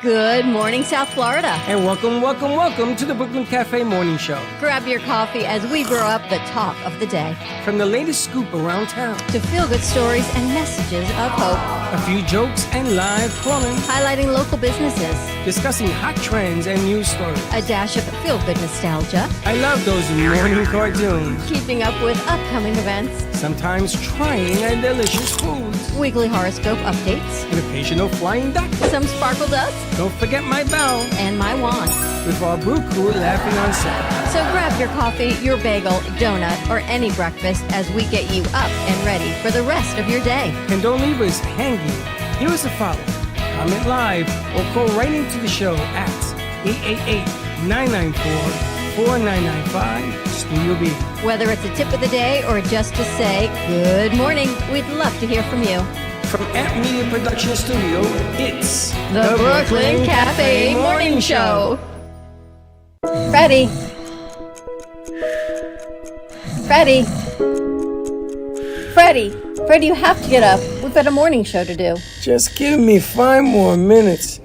Good morning, South Florida. And welcome to the Brooklyn Cafe Morning Show. Grab your coffee as we brew up the talk of the day. From the latest scoop around town to feel-good stories and messages of hope. A few jokes and live calling. Highlighting local businesses. Discussing hot trends and news stories. A dash of feel-good nostalgia. I love those morning cartoons. Keeping up with upcoming events. Sometimes trying a delicious foods. Weekly horoscope updates. An occasional flying duck. Some sparkle dust. Don't forget my bell. And my wand. With our brew crew laughing on set. So grab your coffee, your bagel, donut, or any breakfast as we get you up and ready for the rest of your day. And don't leave us hanging. Give us a follow. Comment live or call right into the show at 888-994-4995 Studio B. Whether it's a tip of the day or just to say good morning, we'd love to hear from you. From Amp Media Production Studio, it's the Brooklyn Cafe Morning Show. Freddie, you have to get up. We've got a morning show to do. Just give me 5 more minutes.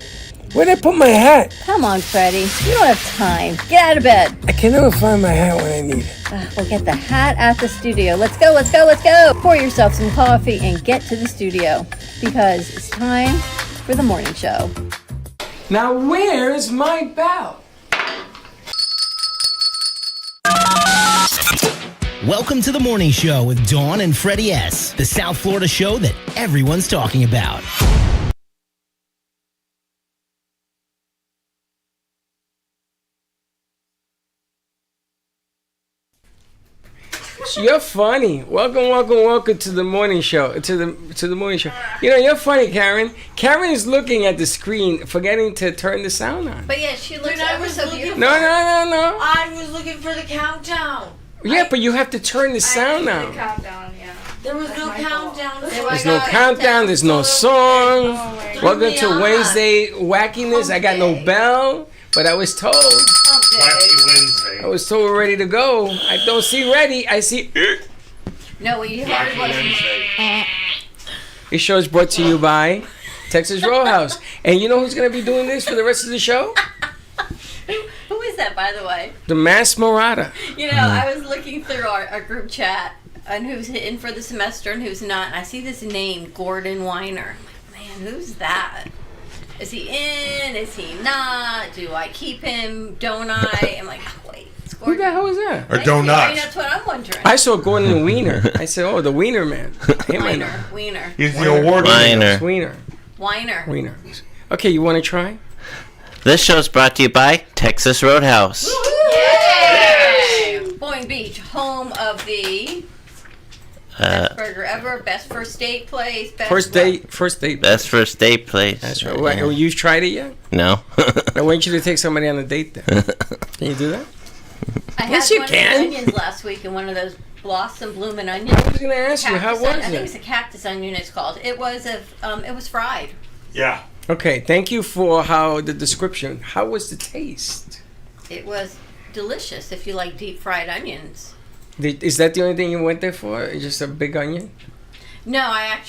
Where'd I put my hat? Come on, Freddie. You don't have time. Get out of bed. I can never find my hat when I need it. We'll get the hat at the studio. Let's go. Pour yourself some coffee and get to the studio because it's time for the morning show. Now, where's my bell? Welcome to the morning show with Dawn and Freddie S., the South Florida show that everyone's talking about. You're funny. Welcome to the morning show. To the morning show. You know, you're funny, Karen. Karen is looking at the screen, forgetting to turn the sound on. But yeah, she looks ever so beautiful. No. I was looking for the countdown. Yeah, but you have to turn the sound on. The countdown, yeah. There was no countdown. There's no countdown. There's no song. Welcome to Wednesday wackiness. I got no bell, but I was told. Wacky Wednesday. I was told we're ready to go. I don't see ready. I see. No, what you Wacky heard was. Wednesday. This show is brought to you by Texas Roadhouse. And you know who's going to be doing this for the rest of the show? Who is that, by the way? The Mass Marauder. You know, I was looking through our group chat on who's in for the semester and who's not, and I see this name, Gordon Weiner. I'm like, man, who's that? Is he in? Is he not? Do I keep him? Don't I? I'm like, oh, wait, it's Who Gordon. the hell is that? Or donuts. I mean, that's what I'm wondering. I saw Gordon the Wiener. I said, oh, the Wiener man. Him I know. Wiener. He's the award winner. Wiener. Okay, you want to try? This show is brought to you by Texas Roadhouse. Yay! Boynton Beach, home of the best burger ever, best first date place, best First date. Best first date place. That's right. What, you tried it yet? No. I want you to take somebody on a date then. Can you do that? I had Yes, you one can. of the onions last week in one of those blossom blooming onions. I was going to ask you, how was I think it? it's a cactus onion. It's called. It was fried. Yeah. Okay, thank you for the description. How was the taste? It was delicious if you like deep fried onions. Is that the only thing you went there for? Just a big onion? No, I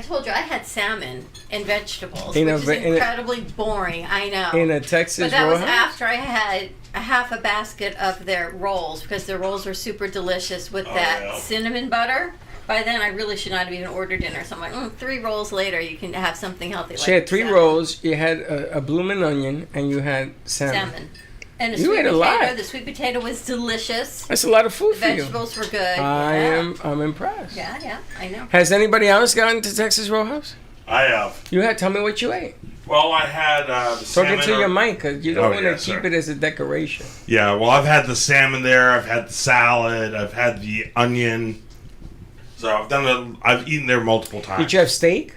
told you I had salmon and vegetables, In which is incredibly boring. I know. In a Texas But that was Roadhouse? after I had a half a basket of their rolls because their rolls were super delicious with that cinnamon butter. By then, I really should not have even ordered dinner. So I'm like, 3 rolls later, you can have something healthy. She had 3 rolls. You had a bloomin' onion, and you had salmon. And You ate a lot. The sweet potato was delicious. That's a lot of food The for you. vegetables were good. I'm impressed. Yeah, I know. Has anybody else gotten to Texas Roadhouse? I have. Tell me what you ate. Well, I had the salmon. Talking to your mic, because you don't want to keep sir. it as a decoration. Yeah, well, I've had the salmon there. I've had the salad. I've had the onion. So I've eaten there multiple times. Did you have steak?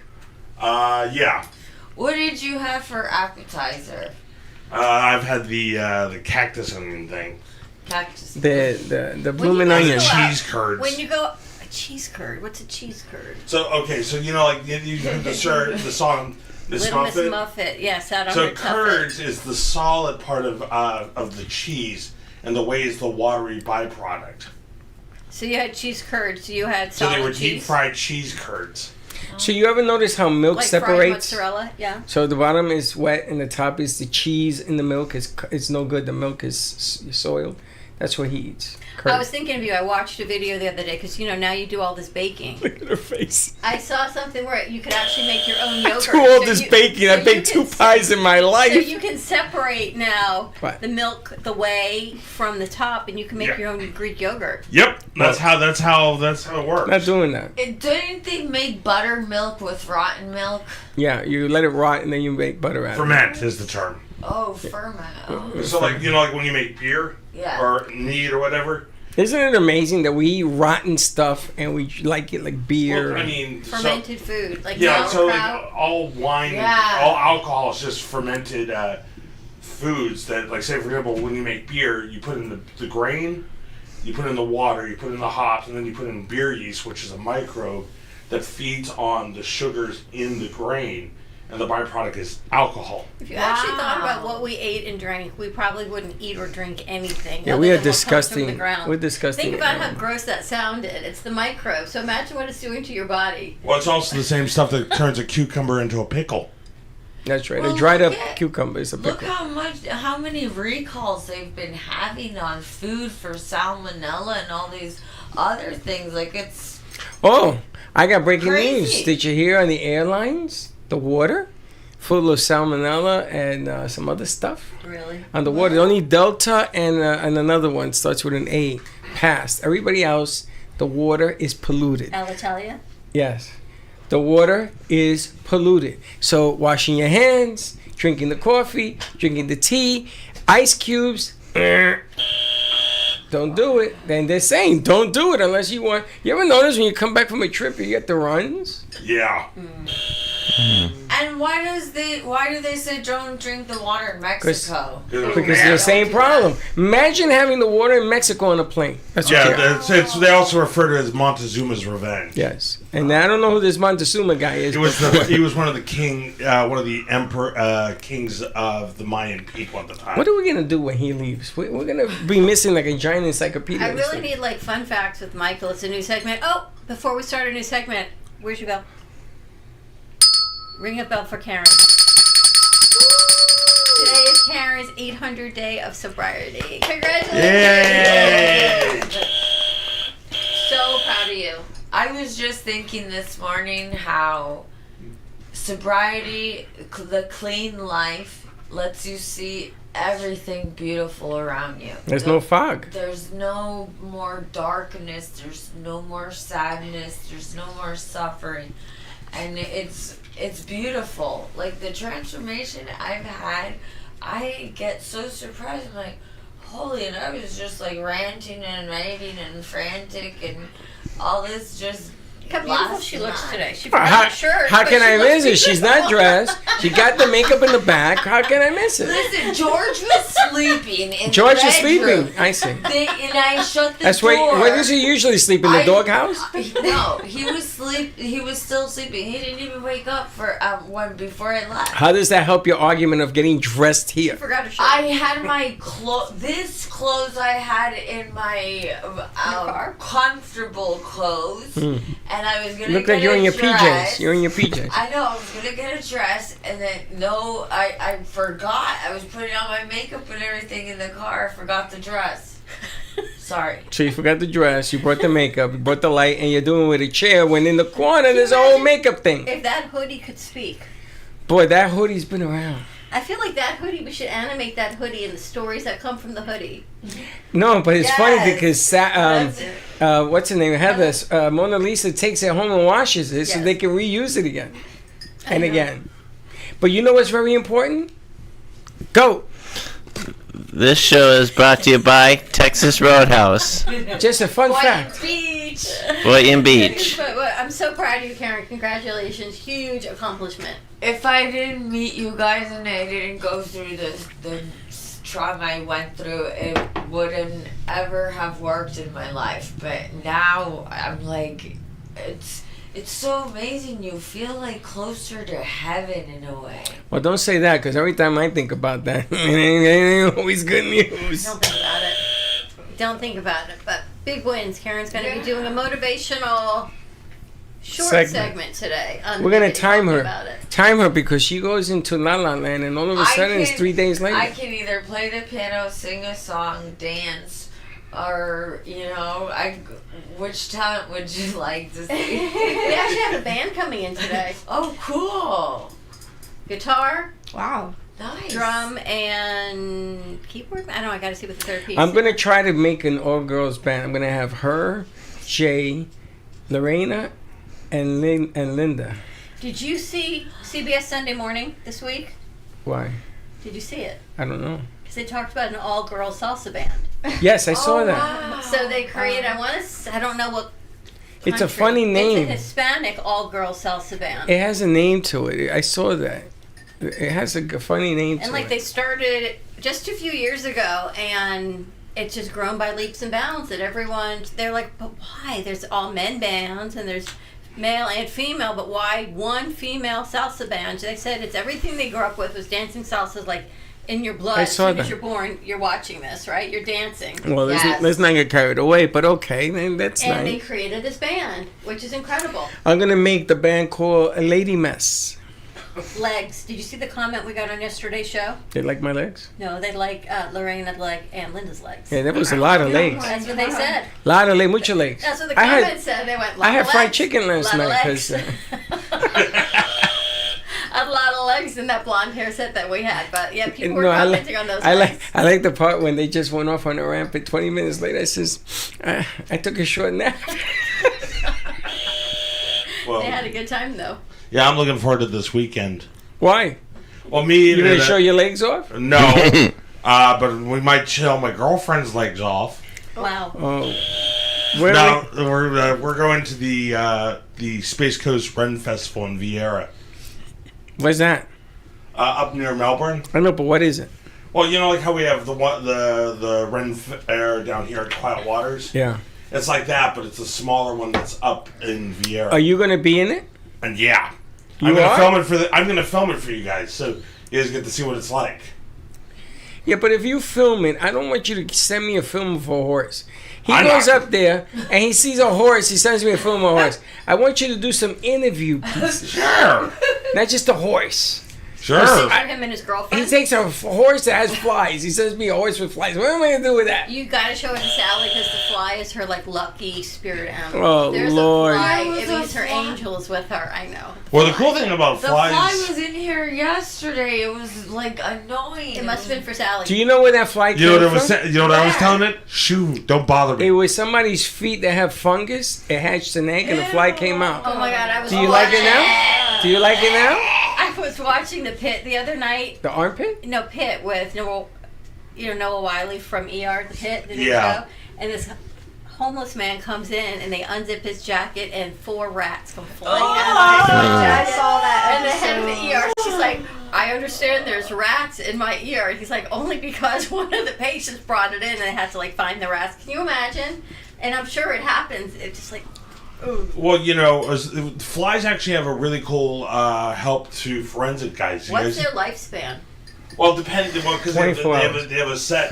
Yeah. What did you have for appetizer? I've had the cactus onion thing. Cactus. The bloomin' When you onion. go Cheese curds. When you go... A cheese curd? What's a cheese curd? So, okay, so you know, like, you have the song, Miss Little Muffet? Miss Muffet. Yes, out on So her curds is the solid part of the cheese, and the whey is the watery byproduct. So you had cheese curds. You had So solid they were cheese. deep fried cheese curds. So you ever notice how milk Like fried separates? mozzarella, yeah. So the bottom is wet and the top is the cheese, and the milk is it's no good. The milk is soiled. That's what he eats. I was thinking of you. I watched a video the other day because now you do all this baking. Look at her face. I saw something where you could actually make your own I yogurt. do all this baking. I baked 2 pies in my life. So you can separate now What? the milk, the whey from the top, and you can make your own Greek yogurt. Yep, that's how it works. Not doing that. Didn't they make buttermilk with rotten milk? Yeah, you let it rot and then you make butter out of it. Ferment is the term. Oh, ferment. Oh. So like like when you make beer or mead or whatever. Isn't it amazing that we eat rotten stuff and we like it like beer? Well, I mean, fermented food, like so like sauerkraut. all wine, all alcohol is just fermented foods. That, like, say for example, when you make beer, you put in the grain, you put in the water, you put in the hops, and then you put in beer yeast, which is a microbe that feeds on the sugars in the grain. And the byproduct is alcohol. If you actually thought about what we ate and drank, we probably wouldn't eat or drink anything. Yeah, other we are than what comes disgusting. from the ground. We're disgusting. Think about how gross that sounded. It's the microbe. So imagine what it's doing to your body. Well, it's also the same stuff that turns a cucumber into a pickle. That's right. Well, a dried up look at- cucumber is a pickle. Look how many recalls they've been having on food for salmonella and all these other things. Like, it's Oh, I got breaking news. crazy. Did you hear on the airlines? The water full of salmonella and some other stuff Really? on the water. Only Delta and another one starts with an A passed. Everybody else, the water is polluted. Alitalia? Yes. The water is polluted. So washing your hands, drinking the coffee, drinking the tea, ice cubes. Don't do it. Then they're saying don't do it unless you want. You ever notice when you come back from a trip, you get the runs? Yeah. and why do they say don't drink the water in Mexico? Because it's the same problem. Imagine having the water in Mexico on a plane. That's what they also refer to it as Montezuma's revenge. Yes, and I don't know who this Montezuma guy is. He was one of the emperor kings of the Mayan people at the time. What are we gonna do when he leaves? We're gonna be missing like a giant encyclopedia. I really need like fun facts with Michael. It's a new segment. Oh, before we start a new segment, where's your bell? Ring a bell for Karen. Today is Karen's 800 day of sobriety. Congratulations! Yay! So proud of you. I was just thinking this morning how sobriety, the clean life, lets you see everything beautiful around you. There's no fog. There's no more darkness. There's no more sadness. There's no more suffering. And it's beautiful. Like, the transformation I've had, I get so surprised. I'm like, holy, and I was just like ranting and raving and frantic and all this just. Look how beautiful last she looks night. today. She forgot her shirt. How but can she I looks miss it? She's not dressed. She got the makeup in the back. How can I miss it? Listen, George was sleeping in George the is bedroom. sleeping. I see. And I shut the That's door. where does he usually sleep? In the doghouse? No, he was still sleeping. He didn't even wake up for before I left. How does that help your argument of getting dressed here? She forgot her shirt. I had my this clothes I had in my car? comfortable clothes, and I was gonna Look get like you're a in your dress. PJs. You're in your PJs. I know, I was gonna get a dress, and then I forgot. I was putting on my makeup and everything in the car. I forgot the dress. Sorry. So you forgot the dress, you brought the makeup, you brought the light, and you're doing it with a chair when in the corner there's a whole makeup thing. If that hoodie could speak. Boy, that hoodie's been around. I feel like that hoodie, we should animate that hoodie and the stories that come from the hoodie. No, but it's funny Yes. because That's it. what's her name? Heather, Mona Lisa takes it home and washes it so Yes. they can reuse it again I and know. again. But you know what's very important? Go. This show is brought to you by Texas Roadhouse, Just a fun Boynton fact. Beach. Boynton Beach. But I'm so proud of you, Karen. Congratulations. Huge accomplishment. If I didn't meet you guys and I didn't go through the trauma I went through, it wouldn't ever have worked in my life. But now I'm like, it's so amazing. You feel like closer to heaven in a way. Well, don't say that because every time I think about that, it ain't always good news. Don't think about it. Don't think about it. But big wins. Karen's going to be doing a motivational short segment today. We're gonna Talking time her. about it. Time her because she goes into La La Land and all of a sudden it's 3 days later. I can either play the piano, sing a song, dance, or which talent would you like to see? We actually have a band coming in today. Oh, cool! Guitar, Wow. Nice. drum, and keyboard. I don't know. I got to see what the third piece. I'm gonna try to make an all-girls band. I'm gonna have her, Jay, Lorena, and Linda. Did you see CBS Sunday Morning this week? Why? Did you see it? I don't know. Because they talked about an all-girls salsa band. Yes, I saw that. Wow. So they created. I don't know what. It's a country. funny name. It's a Hispanic all-girls salsa band. It has a name to it. I saw that. It has a funny name to And like it. they started just a few years ago, and it's just grown by leaps and bounds. That they're like, but why? There's all men bands and there's male and female, but why one female salsa band? They said it's everything they grew up with was dancing salsa, like in your blood. I As saw soon as that. you're born, you're watching this, right? You're dancing. Well, Yes. let's not get carried away, but okay, then that's And they nice. created this band, which is incredible. I'm gonna make the band called A Lady Mess. Legs. Did you see the comment we got on yesterday's show? They like my legs? No, they like Lorena's leg and Linda's legs. Yeah, there was a lot of legs. That's what they said. A lot of legs. What's your legs? That's what the I comment had said. They went. I had "Lot of fried legs, chicken last lot of night legs." because A lot of legs in that blonde hair set that we had, but yeah, people were no, commenting on those I legs. like the part when they just went off on a ramp, and 20 minutes later, I says, I took a short nap. Well, They had a good time though. yeah, I'm looking forward to this weekend. Why? Well, me. You gonna show your legs off? No. But we might chill my girlfriend's legs off. Wow. Oh. Where No, we're going to the Space Coast Ren Festival in Vieira, Where's that? up near Melbourne. I know, but what is it? Well, you know, like how we have the Ren Fair down here at Quiet Waters. Yeah. It's like that, but it's a smaller one that's up in Vieira. Are you gonna be in it? And yeah, You I'm gonna are? film it I'm gonna film it for you guys, so you guys get to see what it's like. Yeah, but if you film it, I don't want you to send me a film of a horse. He I'm goes not- up there and he sees a horse. He sends me a film of a horse. I want you to do some interview pieces, Sure, not just a horse. sure. For him and his girlfriend. He takes a horse that has flies. He sends me a horse with flies. What am I gonna do with that? You gotta show it to Sally because the fly is her like lucky spirit animal. Oh, There's Lord. a fly. There was It a means her fly. angels with her. I know. Well, the cool thing about The flies. fly was in here yesterday. It was like annoying. It must have been for Sally. Do you know where that fly You know came what I was from? saying? You know what I was Yeah. telling it? Shoo! Don't bother me. It was somebody's feet that have fungus. It hatched an egg and the fly came out. Oh my God! I was. Do you like it now? Do you like it now? I was watching the Pit the other night. The armpit? No, Pit with Noah Wiley from ER, the Pit, the new Yeah. show. And this homeless man comes in and they unzip his jacket and 4 rats come flying out of his I jacket. saw that And the head of the episode. ER, she's like, I understand there's rats in my ER. And he's like, only because one of the patients brought it in and they had to like find the rats. Can you imagine? And I'm sure it happens. It's just like, Well, you know, flies actually have a really cool help to forensic guys. You what's guys- their lifespan? Well, depending because they, 24 hours. they have a set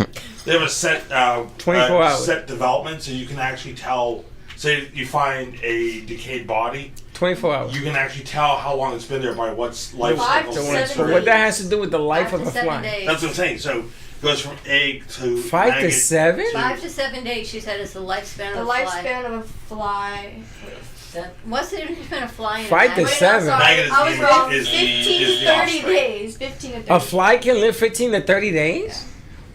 24 hours. set development, so you can actually tell. Say you find a decayed body, 24 hours. you can actually tell how long it's been there by what's life 5 cycle. to it's 7 So what that has to do with the life 5 of to a 7 fly? days. That's what I'm saying. So it goes from egg to 5 to maggot 7? 5 to 7 days, she said, is the lifespan The of a fly. lifespan of a fly. What's the difference between a fly and 5 a to maggot? 7. Maggot is I was the- wrong. is the- 15 is to the 30 offspring. days. 15 to 30. A fly can live 15 to 30 days?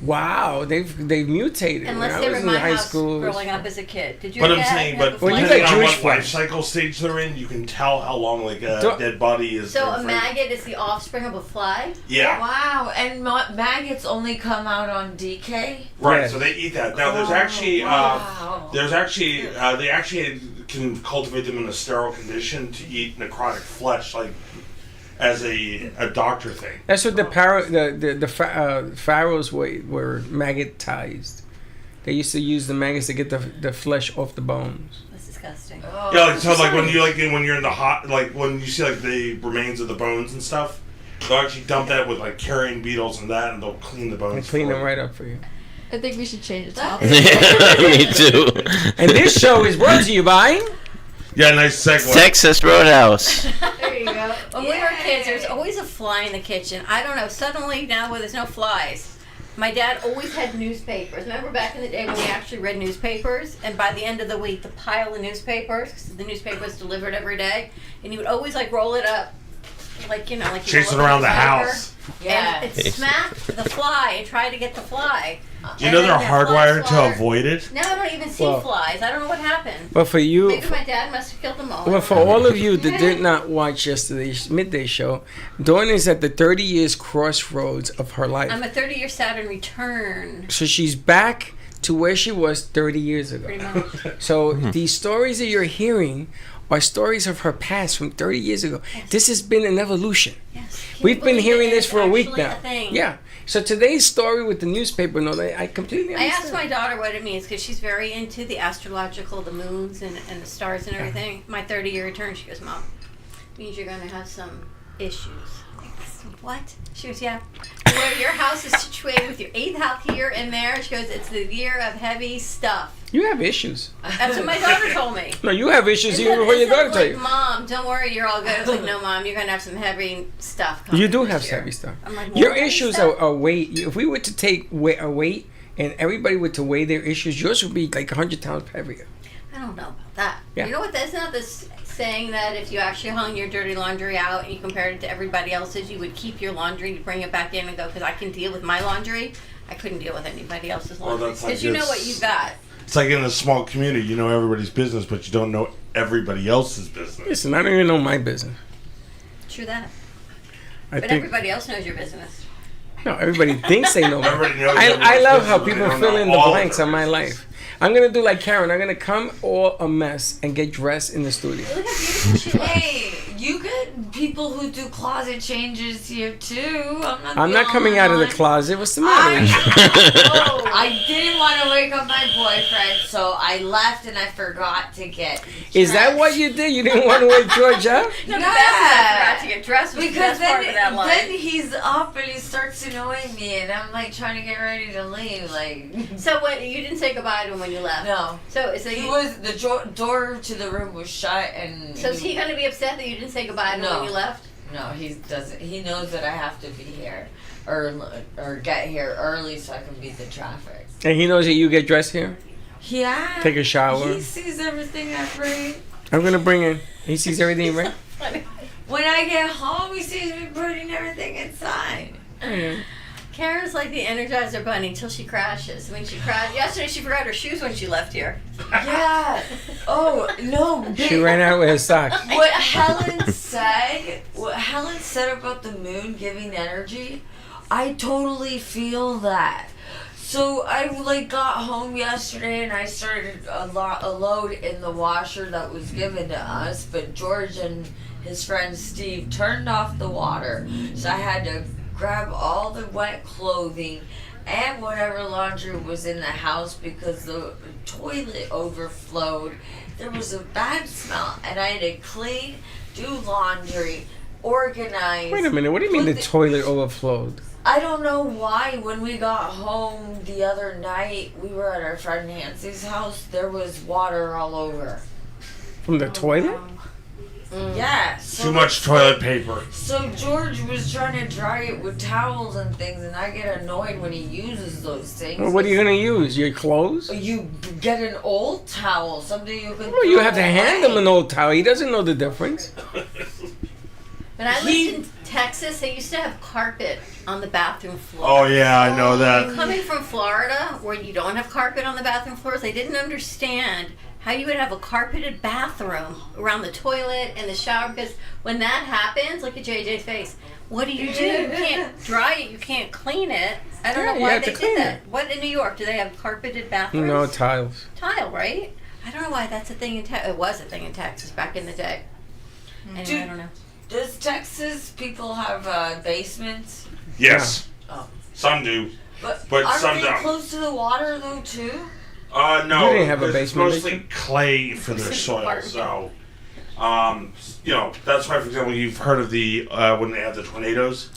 Wow, they've mutated. Unless when they I were was in in my high house school. growing up as a kid. Did you But I'm have saying, have but a When you fly? got depending on Jewish what life flies. cycle stage they're in, you can tell how long like a Don't- dead body is. So there a for. maggot is the offspring of a fly? Yeah. Wow, and maggots only come out on DK? Right, Yes. so they eat that. Now, there's Oh, actually, wow. they actually can cultivate them in a sterile condition to eat necrotic flesh, like as a doctor thing. That's what the pharaohs were maggotized. They used to use the maggots to get the flesh off the bones. That's disgusting. Oh, Yeah, like so, like when you're in the hot, like when you see like the remains of the bones and stuff, they'll actually dump that with like carrion beetles and that, and they'll clean the bones. And clean for them you. right up for you. I think we should change the topic. Me too. And this show is brought to you by Yeah, nice segue. Texas Roadhouse. There you go. When we were kids, there was always a fly in the kitchen. I don't know. Suddenly now, where there's no flies, my dad always had newspapers. Remember back in the day when we actually read newspapers, and by the end of the week, the pile of newspapers, 'cause the newspaper was delivered every day, and he would always like roll it up, like you know, like Chasing around the house. Yeah. And it smacked the fly and tried to get the fly. Do you know And they're then that hardwired fly to avoid it? Now I don't even see Well- flies. I don't know what happened. But for you, Maybe my dad must have killed them all. well, for all of you that did not watch yesterday's midday show, Dawn is at the 30 years crossroads of her life. I'm a 30-year Saturn return. So she's back to where she was 30 years ago. Pretty much. So these stories that you're hearing are stories of her past from 30 years ago. This has been an evolution. Yes. Can We've you been believe hearing that this it's for a week actually now. a thing? Yeah. So today's story with the newspaper, no, I completely I understand. asked my daughter what it means because she's very into the astrological, the moons and the stars and everything. My 30-year return, she goes, Mom, means you're going to have some issues. I said, what? She goes, yeah. Where your house is situated with your 8th house here and there, she goes, it's the year of heavy stuff. You have issues. That's what my daughter told me. No, you have issues even Instead- before your instead daughter of tell like, you. Mom, don't worry, you're all good. I was like, no, Mom, you're going to have some heavy stuff coming You do this have year. heavy stuff. I'm like, Your more heavy issues stuff? are weight. If we were to take a weight and everybody were to weigh their issues, yours would be like 100 times heavier. I don't know about that. Yeah. You know what? That's not this saying that if you actually hung your dirty laundry out and you compared it to everybody else's, you would keep your laundry, you bring it back in and go, because I can deal with my laundry. I couldn't deal with anybody else's Well, laundry. that's Because like you know this- what you've got. It's like in a small community, you know everybody's business, but you don't know everybody else's business. Listen, I don't even know my business. True that. I But think everybody else knows your business. no, everybody thinks they know. Everybody knows I everybody's love how business, but people they don't fill know in the all of blanks their on my business. life. I'm gonna do like Karen. I'm gonna come all a mess and get dressed in the studio. Look how beautiful she looks. Hey, you get people who do closet changes here too. I'm not coming out of the closet. What's the matter with you? I didn't want to wake up my boyfriend, so I left and I forgot to get. Is that dressed. what you did? You didn't want to wake George up? No, the best I forgot to get dressed was the Because best part of that line. then he's up and he starts annoying me, and I'm like trying to get ready to leave. Like, So what? You didn't say goodbye to him when you left. no. So He you, was the door to the room was shut, and so is he going to be upset that you didn't say goodbye to him No. when you left? No, he doesn't. He knows that I have to be here, or get here early so I can beat the traffic. And he knows that you get dressed here. Yeah. Take a shower. He sees everything I bring. I'm gonna bring in. He sees everything, right? When I get home, he sees me putting everything inside. Karen's like the Energizer Bunny until she crashes. When she crashed yesterday, she forgot her shoes when she left here. Yeah. Oh no. She ran out with her socks. What Helen said about the moon giving energy, I totally feel that. So I got home yesterday and I started a load in the washer that was given to us, but George and his friend Steve turned off the water, so I had to grab all the wet clothing and whatever laundry was in the house because the toilet overflowed. There was a bad smell, and I had to clean, do laundry, organize. Wait a minute. What do you mean the toilet overflowed? I don't know why. When we got home the other night, we were at our friend Nancy's house. There was water all over. From the toilet? Yeah. So Too much toilet paper. So George was trying to dry it with towels and things, and I get annoyed when he uses those things. Well, what are you gonna use? Your clothes? You get an old towel, something you can. Well, you throw have to hand away. him an old towel. He doesn't know the difference. When I lived in Texas, they used to have carpet on the bathroom floor. Oh yeah, I know that. Coming from Florida, where you don't have carpet on the bathroom floors, they didn't understand how you would have a carpeted bathroom around the toilet and the shower, because when that happens, look at JJ's face. What do? You can't dry it. You can't clean it. I don't Yeah, know you why have they to did clean that. it. What in New York do they have carpeted bathrooms? No tiles. Tile, right? I don't know why that's a thing in Texas. It was a thing in Texas back in the day. Anyway, I don't know. Does Texas people have basements? Yes. Oh. Some do. But But some aren't they don't. close to the water though too? No. You didn't have a because basement, It's did mostly clay for their soil, Apartment. so. That's why, for example, you've heard of the when they have the tornadoes.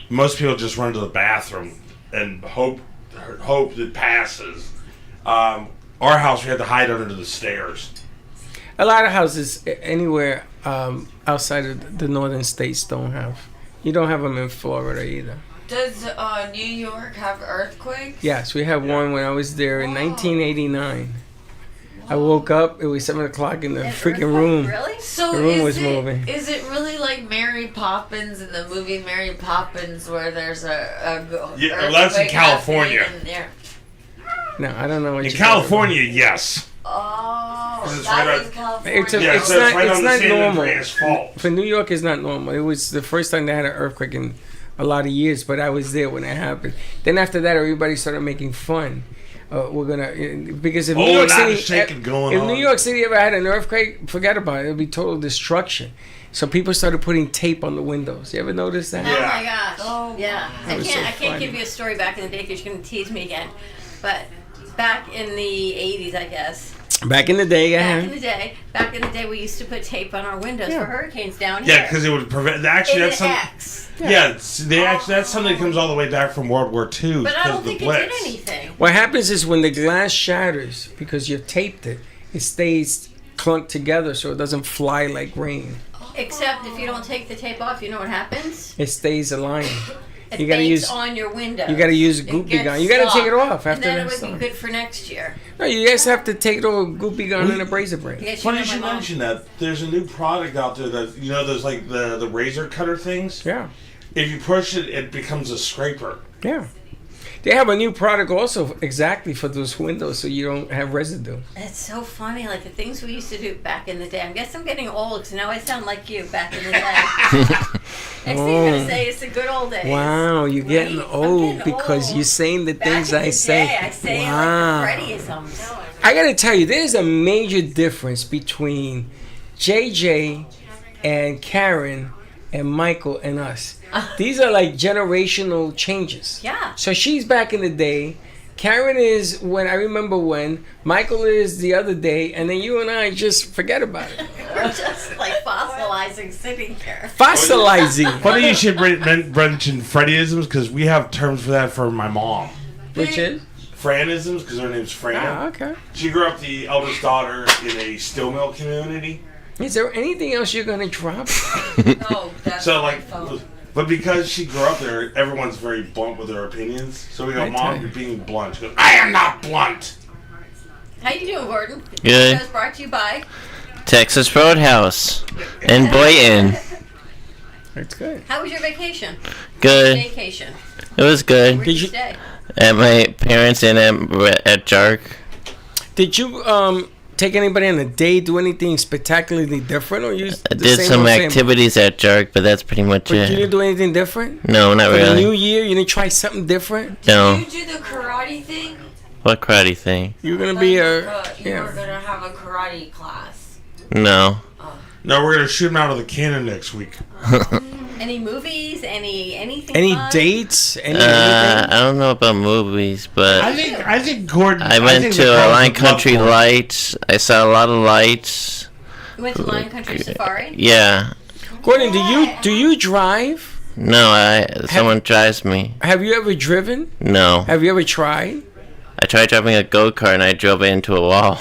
Most people just run to the bathroom and hope it passes. Our house, we had to hide under the stairs. A lot of houses anywhere outside of the northern states don't have. You don't have them in Florida either. Does New York have earthquakes? Yes, we had one when I was there in 1989. I woke up. It was 7 o'clock in the freaking room. Really? So The room is was it moving. is it really like Mary Poppins in the movie Mary Poppins where there's a Yeah, well, that's in earthquake California. happening in there? No, I don't know what In you're California, yes. Oh, 'Cause it's that right is on- California. It's a- Yeah, It's so not- it's right it's on the not San normal. Andreas Fault. For New York, it's not normal. It was the first time they had an earthquake in a lot of years, but I was there when it happened. Then after that, everybody started making fun. We're gonna because if New York not a City, shaking going if on. New York City ever had an earthquake, forget about it. It'd be total destruction. So people started putting tape on the windows. You ever notice that? Oh Yeah. my gosh. Oh, yeah. That was so I can't funny. give you a story back in the day because you're gonna tease me again. But back in the 80s, I guess. Back in the day, Back in the day, we used to put tape on our windows Yeah. for hurricanes down here. Yeah, because it would prevent. Actually, In that's the some. X. Yeah, that's something that comes all the way back from World War II. But I because don't of the think it Blitz. did anything. What happens is when the glass shatters because you've taped it, it stays clunked together so it doesn't fly like rain. Except if you don't take the tape off, you know what happens? It stays aligned. It You gotta bakes use- on your window. You got to use a It goopy gets gun. You got to take it stuck. off after And then it that's would done. be good for next year. No, you guys have to take it over goopy gun and a razor blade. You guys should Funny know you my should mom. mention that. There's a new product out there that those like the razor cutter things. Yeah, If you push it, it becomes a scraper. yeah. They have a new product also exactly for those windows so you don't have residue. It's so funny, like the things we used to do back in the day. I guess I'm getting old because now I sound like you back in the day. Next thing you're going to say is the good old days. Wow, you're getting Right? I'm old getting because old. you're saying the Back things in I the say. day, I say Wow. like the Freddyisms. I gotta tell you, there's a major difference between JJ and Karen and Michael and us. These are like generational changes. Yeah. So she's back in the day. Karen is when I remember when. Michael is the other day, and then you and I just forget about it. We're just like fossilizing sitting here. Fossilizing, Funny you should mention Freddyisms because we have terms for that for my mom. which is Franisms because her name's Fran. ah, okay. She grew up the eldest daughter in a steel mill community. Is there anything else you're gonna drop? Oh, that's So my like, phone. but because she grew up there, everyone's very blunt with their opinions. So we go, I tell Mom, you. you're being blunt. She goes, I am not blunt. How you doing, Gordon? Good. Show's brought to you by. Texas Roadhouse in Boynton. That's good. How was your vacation? Good. Vacation. It was good. Where'd you stay? At my parents and at Jark. Did you take anybody on a date? Do anything spectacularly different, or you? I did some activities at Jark, but that's pretty much But you didn't it. do anything different? No, not For the new really. year, you didn't try something different? No. Did you do the karate thing? What karate thing? You're gonna Like, be you a were gonna have a karate class. No. No, we're gonna shoot him out of the cannon next week. Any movies? Anything? any fun? dates? Anything? I don't know about movies, but I think Gordon. I went think to the girls Line would love Country Gordon. Lights. I saw a lot of lights. You went to Lion Country Safari. Yeah. Gordon, do you drive? No, someone drives me. Have you ever driven? No. Have you ever tried? I tried driving a go-kart and I drove it into a wall.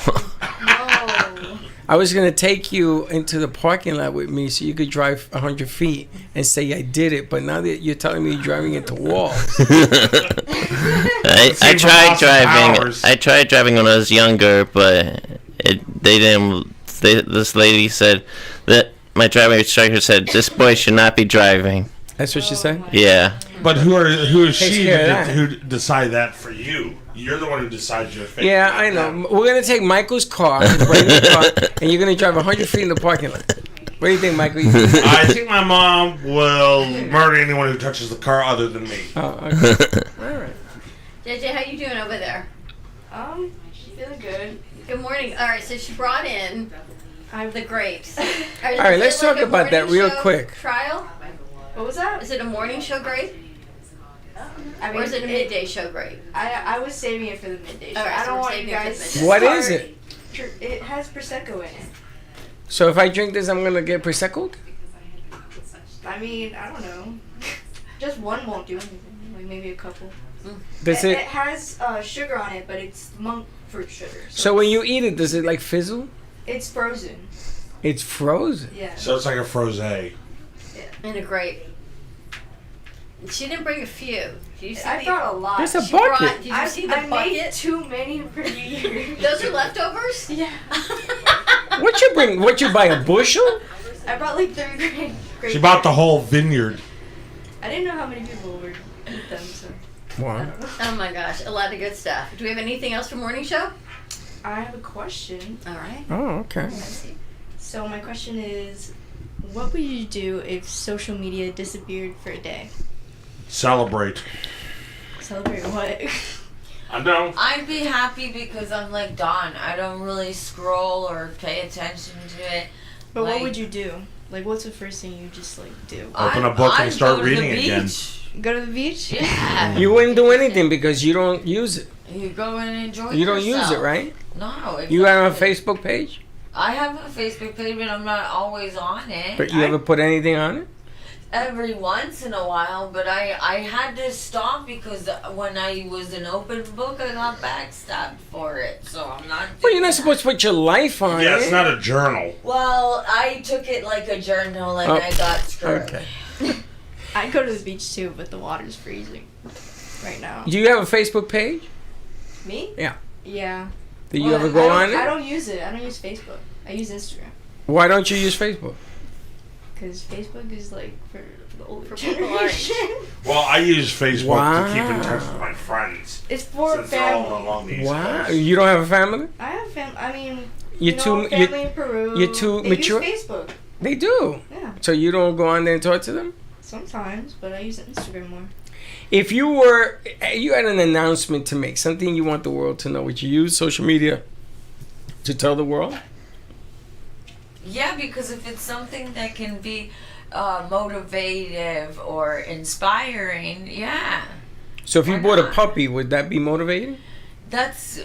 No. I was gonna take you into the parking lot with me so you could drive 100 feet and say I did it. But now that you're telling me you're driving into walls, I Same for tried Austin driving. Powers. I tried driving when I was younger, but they didn't. This lady said that my driving instructor said this boy should not be driving. that's what she said. Yeah. But who is Takes she care of that. who decide that for you? You're the one who decides your fate. Yeah, not I them. know. We're gonna take Michael's car, his brand new car, and you're gonna drive 100 feet in the parking lot. What do you think, Michael? You think- I think my mom will murder anyone who touches the car other than me. oh, okay. All right. JJ, how you doing over there? Feeling good. Good morning. All right, so she brought in the grapes. All right, let's talk about that real quick. Trial? What was that? Is it a morning show grape? I Or is it a midday show grape? I was saving it for the midday show. Alright, I so don't we're want saving you it for the guys. midday. What is it? It has prosecco in it. So if I drink this, I'm gonna get proseccoed? I mean, I don't know. Just one won't do anything. Like maybe a couple. Does It it? has sugar on it, but it's monk fruit sugar. So when you eat it, does it like fizzle? It's frozen. It's frozen. Yeah. So it's like a frosé. In a grape. She didn't bring a few. Did you see I brought a lot. There's a She bucket. brought- Did you I see the made bucket? too many for New Year's. Those are leftovers? Yeah. What you bring? What you buy, a bushel? I brought like 3 grapes. She bought the whole vineyard. I didn't know how many people would eat them, so I Wow. don't know. Oh my gosh, a lot of good stuff. Do we have anything else for morning show? I have a question. All right. Oh, okay. So my question is, what would you do if social media disappeared for a day? Celebrate. Celebrate what? I know. I'd be happy because I'm like Dawn. I don't really scroll or pay attention to it. But what Like- would you do? Like, what's the first thing you just like do? Open a book and I'd start go to the reading again. beach. Go to the beach? Yeah. You wouldn't do anything because you don't use it. You go and enjoy You don't yourself. use it, right? No. You have a exactly. Facebook page, I have a Facebook page, but I'm not always on it. but you ever put anything on it? Every once in a while, but I had to stop because when I was an open book, I got backstabbed for it. So I'm not. Well, doing you're not that. supposed to put your life on Yeah, it. it's not a journal. Well, I took it like a journal, and Oh, I got screwed. Okay. I'd go to the beach too, but the water's freezing right now. Do you have a Facebook page? Me? Yeah. Yeah. Do you Well, ever go on I it? don't use it. I don't use Facebook. I use Instagram. Why don't you use Facebook? Because Facebook is like for the older For people our age. generation. Well, I use Facebook to keep in Wow. touch with my friends. It's for Since they're all family. along the East Wow. Coast. You don't have a family? I have family. I mean, You're too. family in Peru. you're too they mature? Use Facebook. They do. Yeah, So you don't go on there and talk to them? sometimes, but I use Instagram more. If you had an announcement to make, something you want the world to know, would you use social media to tell the world? Yeah, because if it's something that can be motivative or inspiring, yeah. So if you Why bought a not? puppy, would that be motivating? That's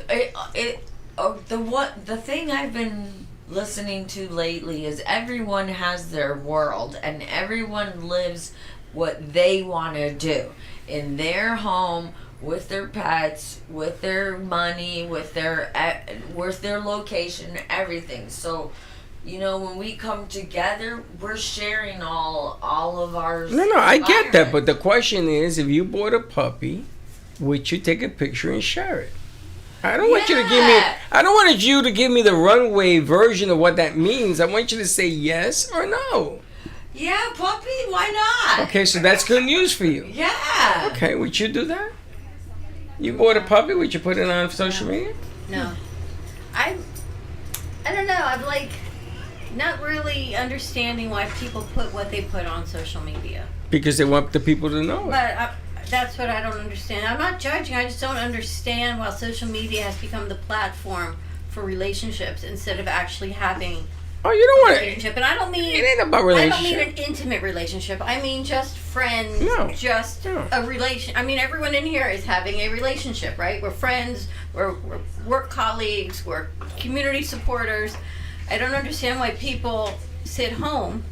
the thing I've been listening to lately is everyone has their world and everyone lives what they want to do in their home with their pets, with their money, with their location, everything. So, you know, when we come together, we're sharing all of our. No, I get that, environment. but the question is, if you bought a puppy, would you take a picture and share it? I don't want you to give me. Yeah. I don't want you to give me the runway version of what that means. I want you to say yes or no. Yeah, puppy, why not? Okay, so that's good news for you. Yeah. Okay, would you do that? You bought a puppy, would you put it on social media? No. I don't know. I'm like not really understanding why people put what they put on social media. Because they want the people to know it. But that's what I don't understand. I'm not judging. I just don't understand why social media has become the platform for relationships instead of actually having Oh, you don't a want to. relationship. And I don't mean It ain't about I don't mean relationship. an intimate relationship. I mean just friends. No. Just No. a relation. I mean everyone in here is having a relationship, right? We're friends. We're work colleagues. We're community supporters. I don't understand why people sit home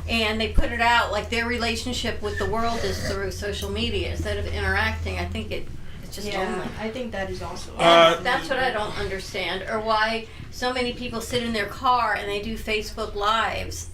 and they put it out like their relationship with the world is through social media instead of interacting. I think it's just lonely. I think that is also. That's what I don't understand, or why so many people sit in their car and they do Facebook Lives.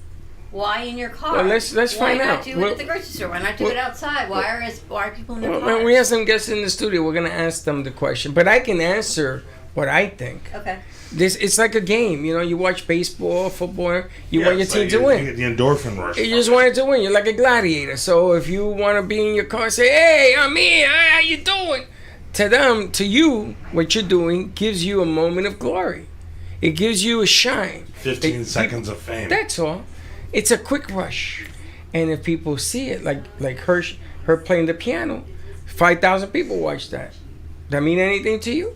Why in your car? Well, let's find Why out. not do it Well- at the grocery store? Why not do well- it outside? Why are people in their Well, cars? we have some guests in the studio. We're gonna ask them the question, but I can answer what I think. Okay. It's like a game. You know, you watch baseball, football. You want your so team to you win. get the endorphin rush. You just want it to win. You're like a gladiator. So if you want to be in your car, say, "Hey, I'm here. How you doing?" To them, to you, what you're doing gives you a moment of glory. It gives you a shine. 15 seconds of fame. That's all. It's a quick rush, and if people see it, like her playing the piano, 5,000 people watch that. That mean anything to you?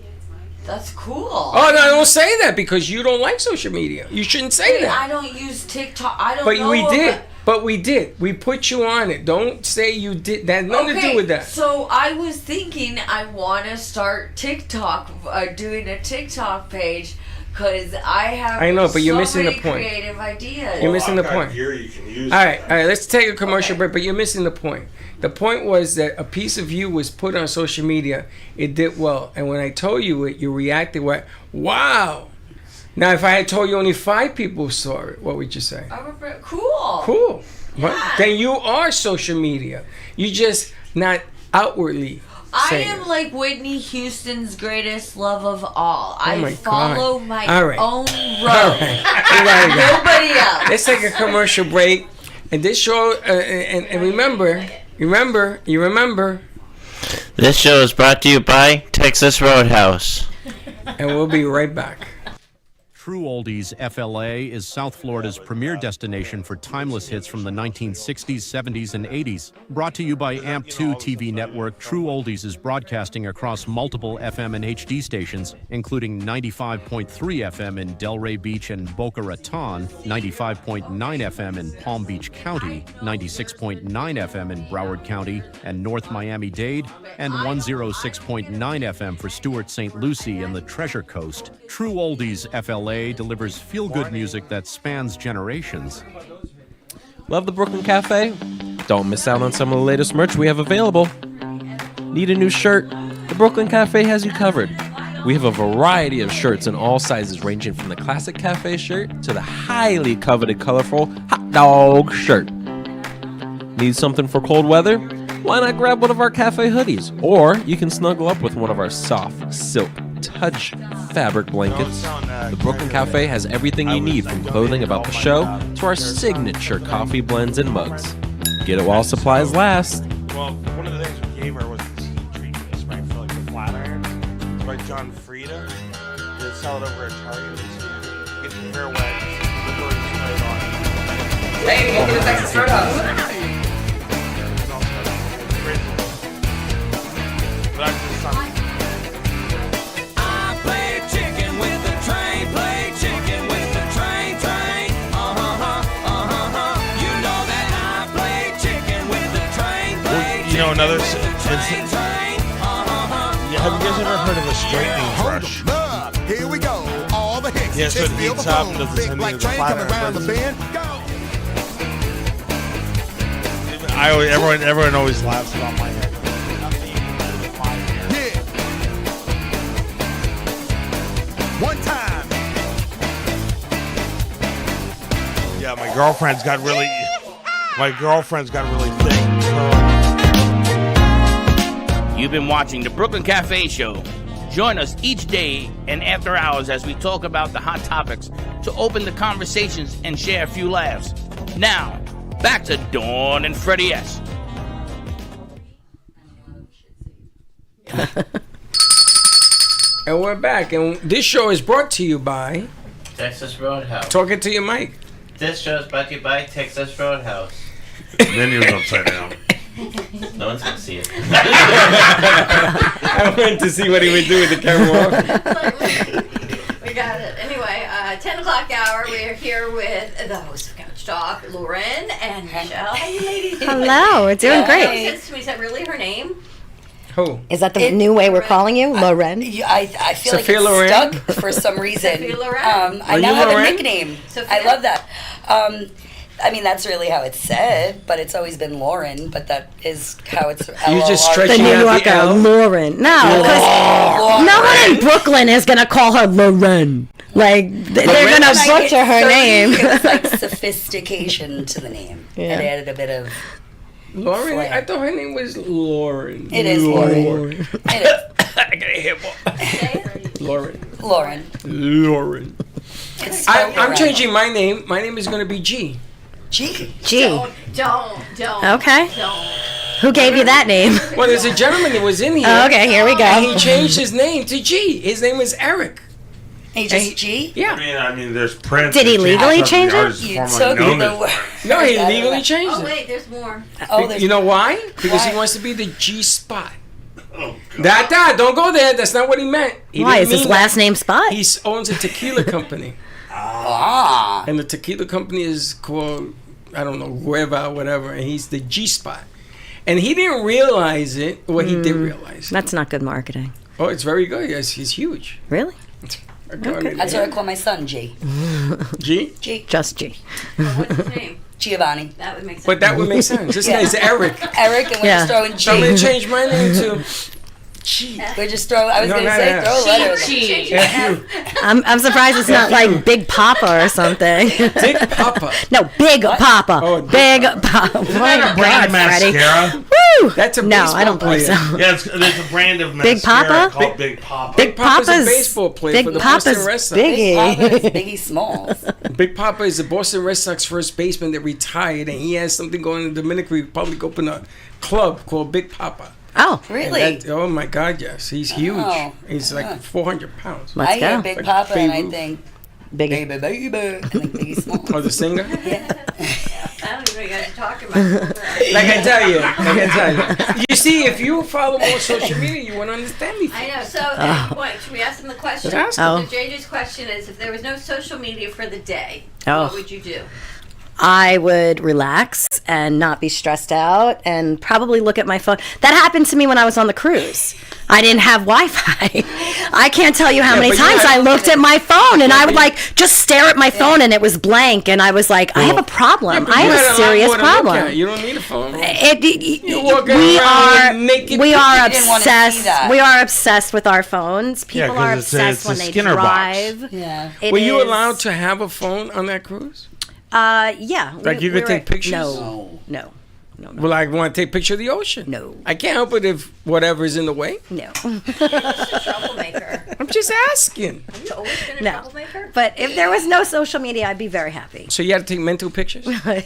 That's cool. Oh no! Don't say that because you don't like social media. You shouldn't say that. I don't use TikTok. I don't But know. we did. about- But we did. We put you on it. Don't say you did. That had nothing to do with that. So I was thinking I want to start TikTok, doing a TikTok page, because I have. I know, but you're so missing the many point. Creative ideas. You're missing I've the got point. Gear you can use. All right. Let's take a commercial Okay. break. But you're missing the point. The point was that a piece of you was put on social media. It did well, and when I told you it, you reacted. What? Wow! Now, if I had told you only 5 people saw it, what would you say? Cool. Cool. Well, then you are social media. You just not outwardly I saying am it. like Whitney Houston's greatest love of all. I my follow God. my All right. own road. All right. We gotta go. Nobody else. Let's take a commercial break. And this show, and remember. This show is brought to you by Texas Roadhouse. And we'll be right back. True Oldies FLA is South Florida's premier destination for timeless hits from the 1960s, 70s, and 80s. Brought to you by AMP2 TV network, True Oldies is broadcasting across multiple FM and HD stations, including 95.3 FM in Delray Beach and Boca Raton, 95.9 FM in Palm Beach County, 96.9 FM in Broward County and North Miami-Dade, and 106.9 FM for Stuart St. Lucie and the Treasure Coast. True Oldies FLA delivers feel-good music that spans generations. Love the Brooklyn Cafe? Don't miss out on some of the latest merch we have available. Need a new shirt? The Brooklyn Cafe has you covered. We have a variety of shirts in all sizes, ranging from the classic cafe shirt to the highly coveted colorful hot dog shirt. Need something for cold weather? Why not grab one of our cafe hoodies? Or you can snuggle up with one of our soft silk touch fabric blankets. The Brooklyn Cafe has everything you need, from clothing about the show to our signature coffee blends and mugs. Get it while supplies last. Well, one of the things we gave her was this heat treatment spray for like the flat irons. It's by John Frieda. They sell it over at Target. Get your hair wet, literally spray it on. Hey, welcome to Texas Roadhouse. But I just something. You know, another. Have you guys ever heard of a straightening brush? Here we go. All the hits. Yeah, so it heats up and does the same thing as a flat iron. Everyone always laughs about my hair. Yeah. One time. Yeah, my girlfriend's got really thick. You've been watching the Brooklyn Cafe Show. Join us each day and after hours as we talk about the hot topics to open the conversations and share a few laughs. Now, back to Dawn and Freddie S. And we're back. And this show is brought to you by Texas Roadhouse. Talking to your mic. This show is brought to you by Texas Roadhouse. Then he was upside down. No one's gonna see it. I went to see what he would do with the camera off. We got it. Anyway, 10 o'clock hour. We are here with the host of Couch Talk, Lauren and Michelle. Hey, ladies. Hello, we're doing great. Is that really her name? Who? Is that the new way we're calling you, Lauren? I feel like Sophia it's Loren? stuck for some reason. Sophia Loren? I now you have Loren? a nickname. Sophia? I love that. I mean, that's really how it's said, but it's always been Lauren, but that is how it's You just L-O-R-E. stretch The it New out Yorker, the L. Lauren. No, because no one in Brooklyn is going to call her Lauren. Like, they're going to butcher her name. It was like sophistication to the name. Yeah. It added a bit of... Lauren? Flair. I thought her name was Lauren. It is Lauren. It I got a hip Lauren. is Lauren. Lauren. It's spelled I'm Lauren. changing my name. My name is going to be G. G. Don't. Okay. Don't. Who gave you that name? Well, there's a gentleman that was in here. Oh, okay, here we And he go. changed his name to G. His name was Eric. H-S-G? Yeah. I mean, there's Prince. Did he there's legally James change it? Artist You formerly took known the as word. Prince. No, he I don't legally know. changed Oh, it. wait, there's more. Oh, there's You know why? Because Why? he wants to be the G spot. Oh, God. Don't go there. That's not what he meant. He Why? didn't Is his mean last that. name Spot? He owns a tequila company. Ah. And the tequila company is called, I don't know, Gueva, whatever. And he's the G spot. And he didn't realize it. Well, he did realize it. That's not good marketing. Oh, it's very good. Yes, he's huge. Really? That's what I call my son, G. G? G. Just G. What's his name? Giovanni. That would make sense. But that would make sense. This Yeah. guy's Eric. Eric, and we're Yeah. just throwing G. So I'm going to change my name to Cheat. We just throw. I was No, gonna not say F. throw a letter. Cheat. I'm surprised it's not like Big Papa or something. Big Papa. No, Big Papa. Oh, Big Papa. Isn't that a brand of Freddie. mascara? Woo! That's a No, baseball I don't believe player. so. Yeah, there's a brand of Big mascara Papa? called Big Papa. Big Papa's a Papa's- baseball player Big for the Papa's Boston Red Sox. Biggie. Papa is Biggie Smalls. Big Papa is the Boston Red Sox first baseman that retired, and he has something going in the Dominican Republic. Open a club called Big Papa. Oh, Really? And that- oh my God, yes, he's huge. Oh. He's like 400 pounds. Let's I hear go. Big Like Papa and I Babe think Biggie. baby, baby, and then Biggie Smalls. Oh, the singer? I don't even know what you're talking about. Like I tell you. You see, if you follow more social media, you won't understand me. I know. So, should we ask them the question? Ask them. So JJ's question is, if there was no social media for the day, Oh. what would you do? I would relax and not be stressed out and probably look at my phone. That happened to me when I was on the cruise. I didn't have Wi-Fi. I can't tell you how many but you times had- I looked at my phone and I would like just stare at my phone and it was blank and I was like, I have a problem. I You have had a lot serious more to look problem. at. You don't need a phone. It, walking we around are with naked we people. are You didn't wanna see obsessed. that. We are obsessed with our phones. Yeah, People 'cause are it's a- obsessed it's a when they Skinner box. drive. Yeah. It Were you is- allowed to have a phone on that cruise? Yeah. Like you could take pictures? No. Well, I want to take a picture of the ocean. No. I can't help it if whatever's in the way. No. Just a troublemaker. I'm just asking. Have you always been a No. troublemaker? But if there was no social media, I'd be very happy. So you had to take mental pictures? Why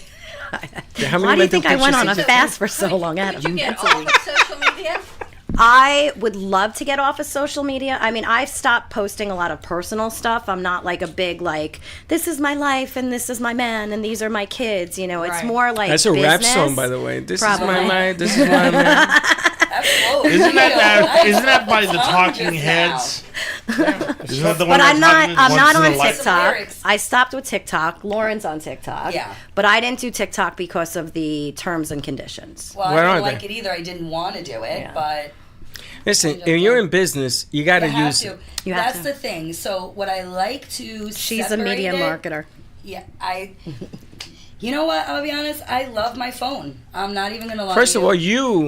How many do you mental think I went pictures on a did you fast for so long, Would Adam? you get off of social media? I would love to get off of social media. I mean, I've stopped posting a lot of personal stuff. I'm not like a big like, this is my life and this is my man and these are my kids. You know, it's Right. more like That's a rap business. song, by the way. This Probably. is my mind. This is my man. Isn't that by the Talking Heads? Isn't that the one But I'm not. Talking I'm Heads not once on in a life- TikTok. lyrics. I stopped with TikTok. Lauren's on TikTok. Yeah. But I didn't do TikTok because of the terms and conditions. Well, What I are didn't they? like it either. I didn't want to do it, Yeah. but Listen, if you're in business, you got to you have use to. it. You have That's to. the thing. So what I like to She's a separate media it- marketer. Yeah, you know what? I'll be honest. I love my phone. I'm not even gonna lie. First to of you. all,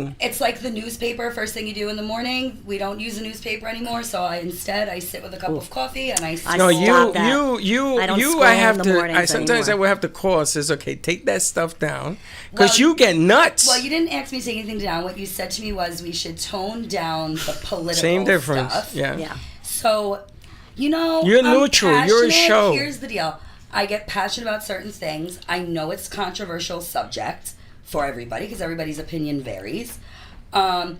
you. It's like the newspaper. First thing you do in the morning. We don't use a newspaper anymore, so instead I sit with a cup of coffee and I. I No, Stop that. you. I don't You. scroll I in have the to. mornings Sometimes anymore. I will have to call and says, okay, take that stuff down, because Well, you get nuts. Well, you didn't ask me to take anything down. What you said to me was we should tone down the political Same difference. stuff. Yeah. Yeah. So, you know, You're I'm neutral. You're a passionate. show. Here's the deal. I get passionate about certain things. I know it's a controversial subject for everybody because everybody's opinion varies. I'm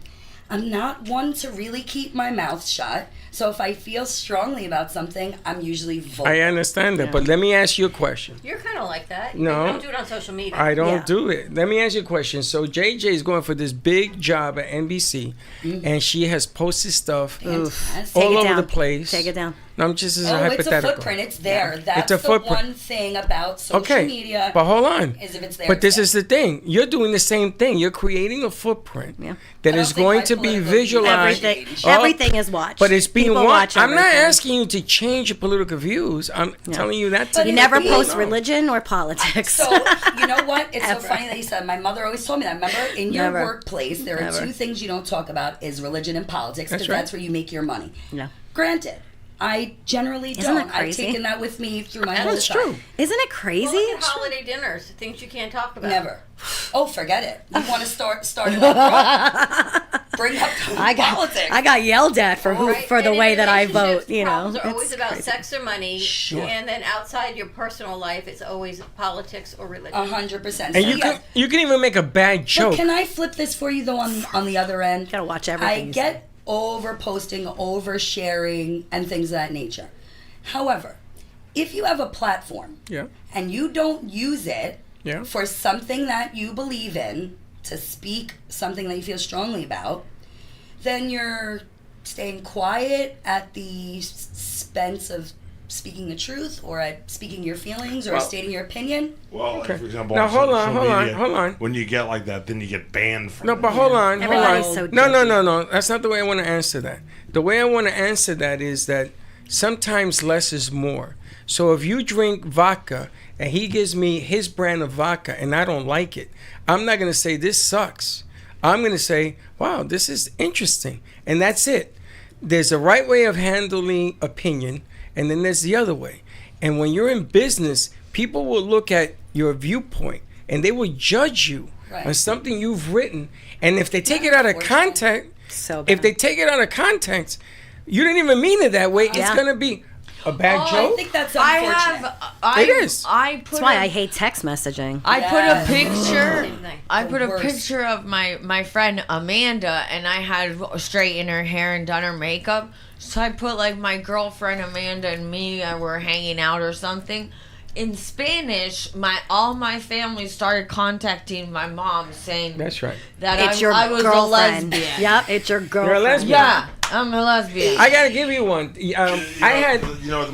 not one to really keep my mouth shut. So if I feel strongly about something, I'm usually vocal. I understand that, but let me ask you a question. You're kind of like that. No. You don't do it on social media. I don't Yeah. do it. Let me ask you a question. So JJ is going for this big job at NBC, and she has posted stuff Fantastic. Take all it over down. the place. Take it down. No, I'm just as Oh, a it's a hypothetical. footprint. It's there. That's It's a the footprint. one thing about social Okay, media. but hold on. Is if it's there. But this it's is the thing. You're doing the same thing. You're creating a footprint Yeah. that I is don't think going my to be political visualized. Everything. Oh, Everything is watched. But it's being People watched. watch I'm not everything. asking you to change your political views. I'm telling you that. But You it never is- post No. religion or politics. So, you know what? It's so Ever. funny that you said my mother always told me that. Remember, in your Never. workplace, there are Never. 2 things you don't talk about is religion and politics because That's right. that's where you make your money. No. Granted, I generally Isn't don't. that I've crazy? taken that with me through my That's whole That's life. true. Isn't it Well, crazy? look at holiday dinners, things you can't talk about. Never. Oh, forget it. You want to start it up front? Bring up politics. I got yelled at for Right? for the And in way that I relationships, vote. You know, problems are always It's about crazy. sex or money, Sure. and then outside your personal life, it's always politics or religion. 100%. And So, you can even make a bad But joke. can I flip this for you though on the other end? Gotta watch I everything. you say. get over posting, over sharing, and things of that nature. However, if you have a platform Yeah. and you don't use it Yeah. for something that you believe in, to speak something that you feel strongly about, then you're staying quiet at the expense of speaking the truth or at speaking your feelings or Well- stating your opinion. Well, Okay. for example, Now, on hold on, social hold on, media, hold on. When you get like that, then you get banned from No, it. but hold on, hold Everybody's on. so No. That's not the way I want to answer that. The way I want to answer that is that sometimes less is more. So if you drink vodka and he gives me his brand of vodka and I don't like it, I'm not going to say this sucks. I'm going to say, wow, this is interesting. And that's it. There's a right way of handling opinion, and then there's the other way. And when you're in business, people will look at your viewpoint, and they will judge you on something you've written. And if they take it out of context, if they take it out of context, you didn't even mean it that way. It's going to be a bad joke. I think that's unfortunate. It is. That's why I hate text messaging. I put a picture. I put a picture of my friend Amanda, and I had straightened her hair and done her makeup. So I put like my girlfriend Amanda and me were hanging out or something. In Spanish, all my family started contacting my mom saying that's right that I was girlfriend. a lesbian. Yep, it's your girlfriend. You're a lesbian. Yeah, I'm a lesbian. I gotta give you one.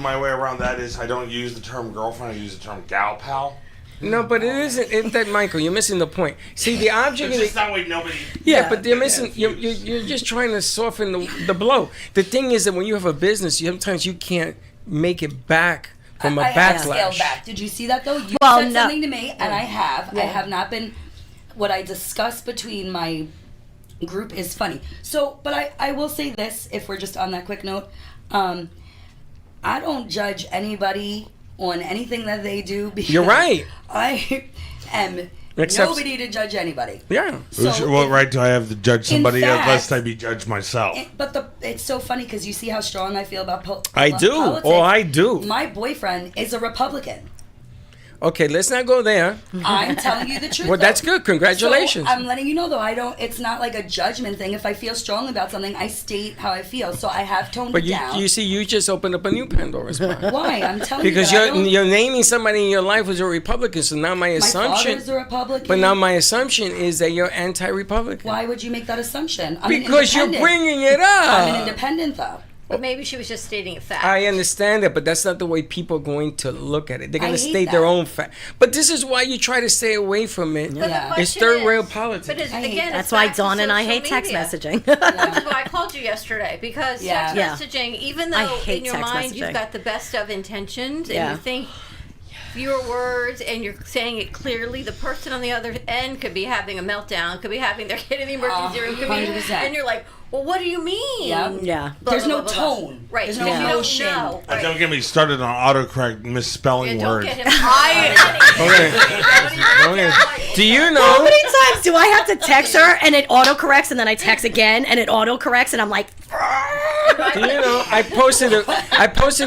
My way around that is I don't use the term girlfriend. I use the term gal pal. No, but it isn't. It's that, Michael. You're missing the point. See, the object It's is just that way nobody. Yeah, but they're missing. You're just trying to soften the blow. The thing is that when you have a business, sometimes you can't make it back from a I have backlash. scaled back. Did you see that though? You Well, said no. something to me, and I have. Yeah. I have not been. What I discussed between my group is funny. So, but I will say this, if we're just on that quick note, I don't judge anybody on anything that they do. Because You're right. I am nobody to judge anybody. Yeah. So What right do I have to judge somebody fact- unless I be judged myself? But it's so funny because you see how strong I feel about I do. politics. Oh, I do. My boyfriend is a Republican. Okay, let's not go there. I'm telling you the truth. Well, though. that's good. Congratulations. So I'm letting you know, though, it's not like a judgment thing. If I feel strongly about something, I state how I feel. So I have toned But it down. you see, you just opened up a new Pandora's box. Why? I'm telling Because you. that you're naming somebody in your life who's a Republican. So now my assumption. father's a Republican. But now my assumption is that you're anti-Republican. Why would you make that assumption? I'm an Because you're independent. bringing it up. I'm an independent, though. But maybe she was just stating a fact. I understand that, but that's not the way people are going to look at it. They're going I to hate state their that. own fact. But this is why you try to stay away from it. But the It's question third is- rail politics. But again, That's it's why back to Dawn and I social hate text media. messaging. That's why I called you yesterday, because Yeah. text messaging, even I though hate in your text mind messaging. you've got the best of intentions and Yeah. you think fewer words and you're saying it clearly, the person on the other end could be having a meltdown, could be having their kid in the emergency room, could be, 100%. and you're like, well, what do you mean? Yeah. Blah, There's blah, no blah, blah, blah. tone. Right. There's If no you emotion. don't know. Right. Don't get me started on autocorrect misspelling Yeah, don't words. get him. Okay. Do you know? How many times do I have to text her and it autocorrects and then I text again and it autocorrects and I'm like, Do you know? I posted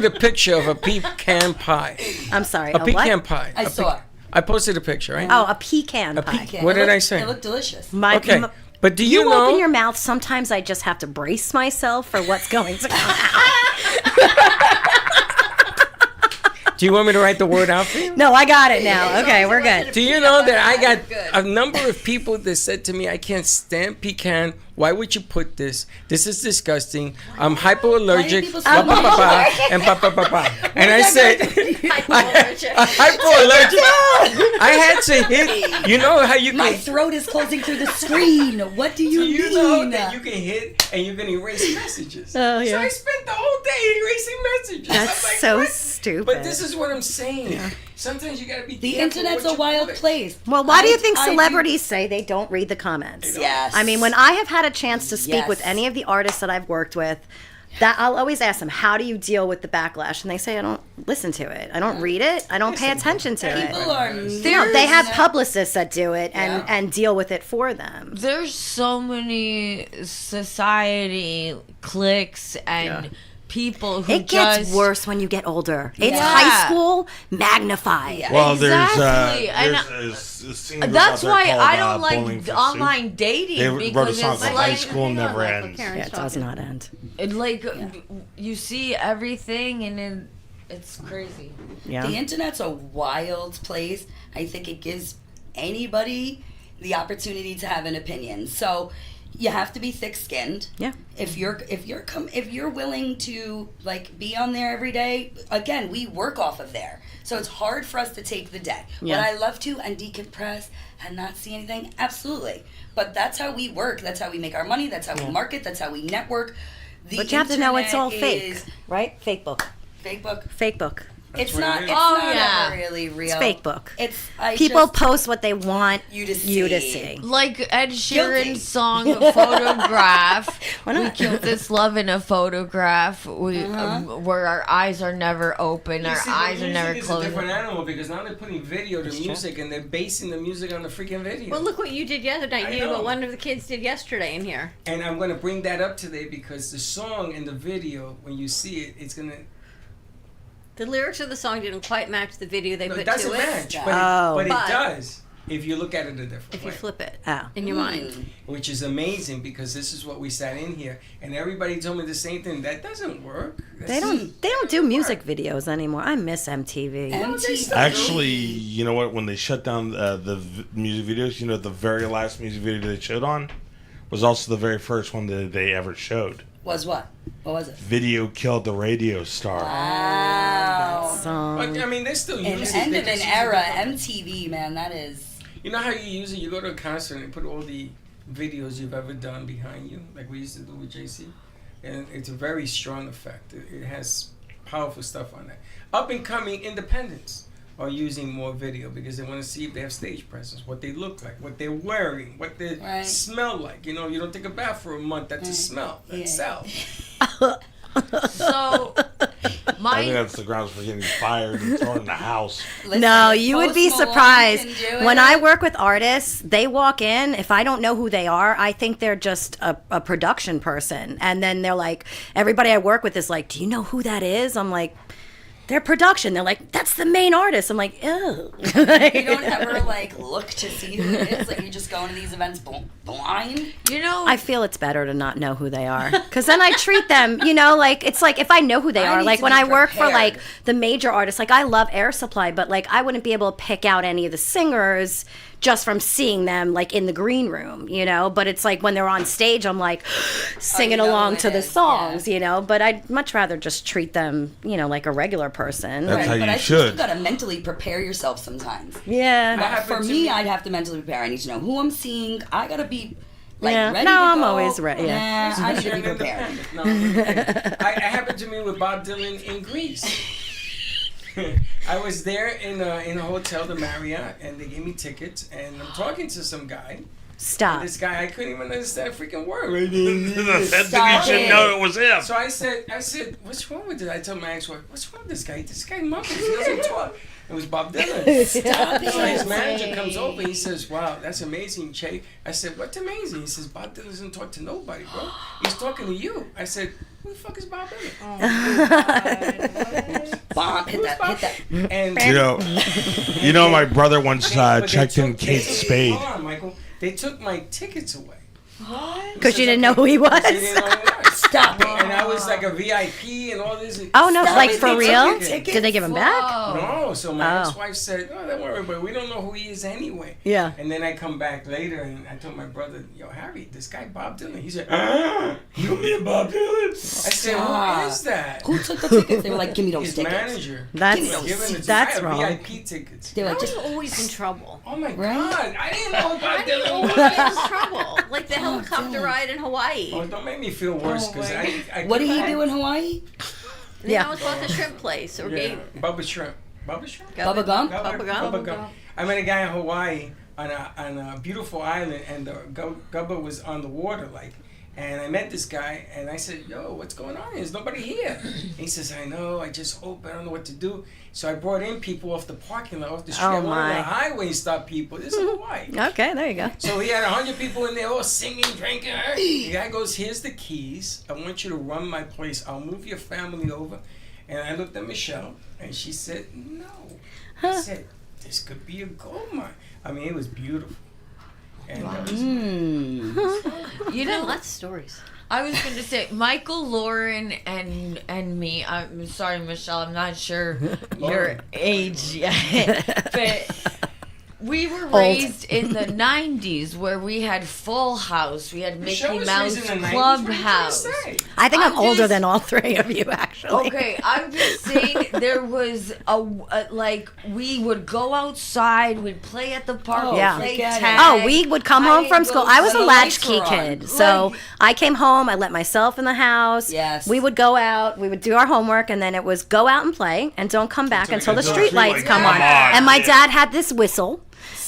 a picture of a pecan pie. I'm sorry. A pecan what? pie. I saw it. I posted a picture, right? Oh, a pecan pie. What did I say? It looked delicious. Okay. But do you know? open your mouth. Sometimes I just have to brace myself for what's going to come out. Do you want me to write the word out for you? No, I got it now. Okay, we're good. Do you know that I got a number of people that said to me, I can't stand pecan. Why would you put this? This is disgusting. I'm hypoallergic. people Ba, say ba, ba, ba, and ba, ba, ba, ba. And I said, hypoallergic. I had to hit. You know how you My can. throat is closing through the screen. What do you Do you mean? know that you can hit and you can erase messages? Oh, So yeah. I spent the whole day erasing messages. That's I'm like, so what? stupid. But this is what I'm saying. Sometimes you gotta be. The careful internet's what a you wild put. place. Well, why do you think I do- celebrities say they don't read the comments? Yes. I mean, when I have had a chance to speak Yes. with any of the artists that I've worked with, that I'll always ask them, how do you deal with the backlash? And they say, I don't listen to it. I don't read it. I don't pay attention to it. People are. No, they have publicists that do it and deal with it for them. There's so many society cliques and people who It gets just worse when you get older. It's Yeah. high school magnified. Well, Exactly. And there's a singers that's out there why called, I don't Bowling like for online Soup. dating They wrote a because song it's called High like School Never Ends. Yeah, it does not end. like you see everything and it's crazy. Yeah. The internet's a wild place. I think it gives anybody the opportunity to have an opinion. So you have to be thick-skinned. Yeah. If you're willing to like be on there every day, again, we work off of there. So it's hard for us to take the day. Yeah. Would I love to and decompress and not see anything? Absolutely. But that's how we work. That's how we make our money. That's how we market. That's how we network. The But you have to know it's all internet fake, is right? Fake book. fake book. Fake book. It's what not. it It's is. not ever really real. It's fake book. It's People post what they want you to see. Like Ed Guilty. Sheeran's song "Photograph." Why We not? killed this love in a photograph. Where our eyes are never open, our eyes are never It's a closed. different animal because now they're putting video to music and they're basing the music on the freaking video. Well, look what you did yesterday. I You know what know. one of the kids did yesterday in here. And I'm gonna bring that up today because the song and the video, when you see it, it's gonna. The lyrics of the song didn't quite match the video they No, put it doesn't to match, it. but it does if you look at it a different If way. you flip it Oh. in your mind. Which is amazing because this is what we sat in here and everybody told me the same thing. That doesn't work. They don't do music videos anymore. I miss MTV. Actually, you know what? When they shut down the music videos, you know, the very last music video they showed on was also the very first one that they ever showed. Was what? What was it? Video killed the radio star. Wow. But I mean, they still An use it. end They of an just use it era. different. MTV, man, that is. You know how you use it? You go to a concert and put all the videos you've ever done behind you, like we used to do with JC. And it's a very strong effect. It has powerful stuff on that. Up and coming independents are using more video because they want to see if they have stage presence, what they look like, what they're wearing, what they smell like. You know, you don't take a bath for a month. That's a smell. That's self. So, I think that's the grounds for getting fired and thrown in the house. No, you would be Post Malone surprised. can do When it. I work with artists, they walk in. If I don't know who they are, I think they're just a production person. And then they're like, everybody I work with is like, do you know who that is? I'm like, they're production. They're like, that's the main artist. I'm like, ew. You don't ever like look to see who it is. Like you just go into these events blind. You know, I feel it's better to not know who they are because then I treat them, you know, like it's like if I know who they I are, need like to when be I work for prepared. like the major artists, like I love Air Supply, but like I wouldn't be able to pick out any of the singers just from seeing them like in the green room, you know, but it's like when they're on stage, I'm like singing know along who to it the is, songs, you know, but I'd much rather just treat them, you know, like a regular person. That's how But you I should. think you gotta mentally prepare yourself sometimes. Yeah. But for me, I'd have to mentally prepare. I need to know who I'm seeing. I gotta be like Yeah. ready No, to I'm go. always ready, yeah. Nah, I need to You're be an prepared. independent. No, it happened to me with Bob Dylan in Greece. I was there in a hotel, the Marriott, and they gave me tickets, and I'm talking to some guy. Stop. And this guy, I couldn't even understand a freaking word. That thing you should know it was him. So I said, what's wrong with this? I told my ex-wife, what's wrong with this guy? This guy mumbles. He doesn't talk. It was Bob Dylan. Stop So his it. manager comes over. He says, "Wow, that's amazing, Che." I said, "What's amazing?" He says, "Bob Dylan doesn't talk to nobody, bro. He's talking to you." I said, "Who the fuck is Bob Dylan?" Bomb, hit that. And You know, my brother once But they checked in took- Kate they- Spade. Hold on, Michael. They took my tickets away. Because you didn't know who he was. They didn't know who he was. Stop it. And I was like a VIP and all this. Oh no, Stop like it. for They real? took your tickets? Did they give him back? No, so my Oh. ex-wife said, "Oh, don't worry, but we don't know who he is anyway." Yeah. And then I come back later and I told my brother, "Yo, Harry, this guy Bob Dylan." He said, "You mean Bob Dylan?" I said, "Who is that?" Who took the tickets? They were like, give me those His tickets. manager. That's He was giving it to that's me. I wrong. had VIP tickets. They were I like, was just always in trouble. Oh my Right? God! I didn't know Bob I Dylan always was. in trouble. Like the helicopter ride in Hawaii. Oh, don't make me feel worse because I. what did he do in Hawaii? They almost bought the shrimp place or Yeah, gave Bubba Shrimp. Bubba Shrimp. Bubba Gump? Bubba Gump. Bubba Gump. I met a guy in Hawaii on a beautiful island, and the Gubba was on the water, like. And I met this guy, and I said, "Yo, what's going on? There's nobody here." He says, "I know. I just hope. I don't know what to do." So I brought in people off the parking lot, off the street. Oh, I went on my. the highway and stopped people. This is Hawaii. Okay, there you go. So he had 100 people in there all singing, drinking. The guy goes, "Here's the keys. I want you to run my place. I'll move your family over." And I looked at Michelle, and she said, "No." I said, "This could be a gold mine." I mean, it was beautiful. And that was you know, Lots of stories. I was going to say Michael, Lauren, and me. I'm sorry, Michelle. I'm not sure your age yet, but We were raised in the 90s where we had Full House, we had Mickey Mouse Clubhouse. I think I'm older than all three of you, actually. Okay, I'm just saying there was like we would go outside, we'd play at the park, play tag. Oh, we would come home from school. I was a latchkey kid, so I came home. I let myself in the house. Yes. We would go out. We would do our homework, and then it was go out and play, and don't come back until the street lights come on. And my dad had this whistle.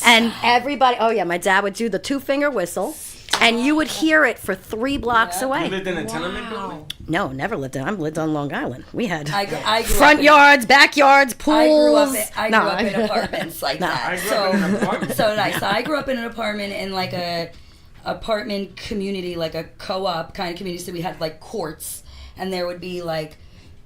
And everybody, my dad would do the 2-finger whistle, and you would hear it for 3 blocks away. You lived in a tenement building? No, never lived in. I lived on Long Island. We had I grew front yards, backyards, pools. I grew up in apartments like that. I grew up in an apartment. So nice. So I grew up in an apartment in like a apartment community, like a co-op kind of community. So we had like courts, and there would be like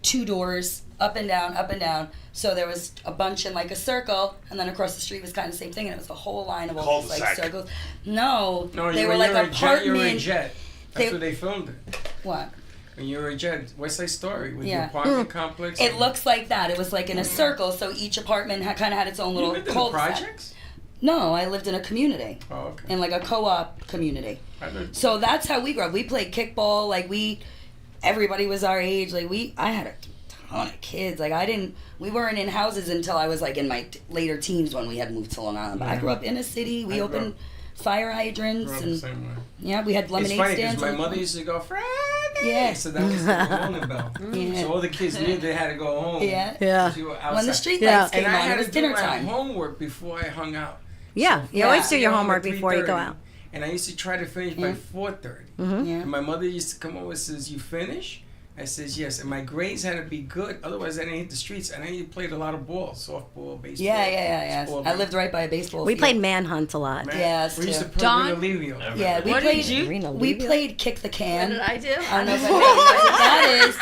2 doors up and down, up and down. So there was a bunch in like a circle, and then across the street was kind of the same thing, and it was a whole line of all these like circles. No, they were like apartment. You were a jet. That's where they filmed it. What? When you were a jet, West Side Story with your apartment complex. It looks like that. It was like in a circle, so each apartment kind of had its own little cul-de-sac. Projects? No, I lived in a community. Oh, okay. In like a co-op community. So that's how we grew up. We played kickball. Like everybody was our age. Like I had a ton of kids. Like we weren't in houses until I was like in my later teens when we had moved to Long Island. But I grew up in a city. We opened fire hydrants and we had lemonade stands. It's funny because my mother used to go, Freddie! Yeah. So that was the morning bell. Yeah. So all the kids knew they had to go home. Yeah. When the street lights came and I on, had it was to dinner do my time. homework before I hung out. Yeah, So you always do I your home homework at before you go 3:30, out. And I used to try to finish by 4:30. And my mother used to come over and says, "You finish?" I says, "Yes." And my grades had to be good, otherwise I didn't hit the streets. And I played a lot of ball, softball, baseball. Yeah. I lived right by a baseball We field. played manhunt a lot. Yes, we used to play Don? Rinalivio. Yeah, we played kick the can. What did I do? I don't know if anybody knows what that is,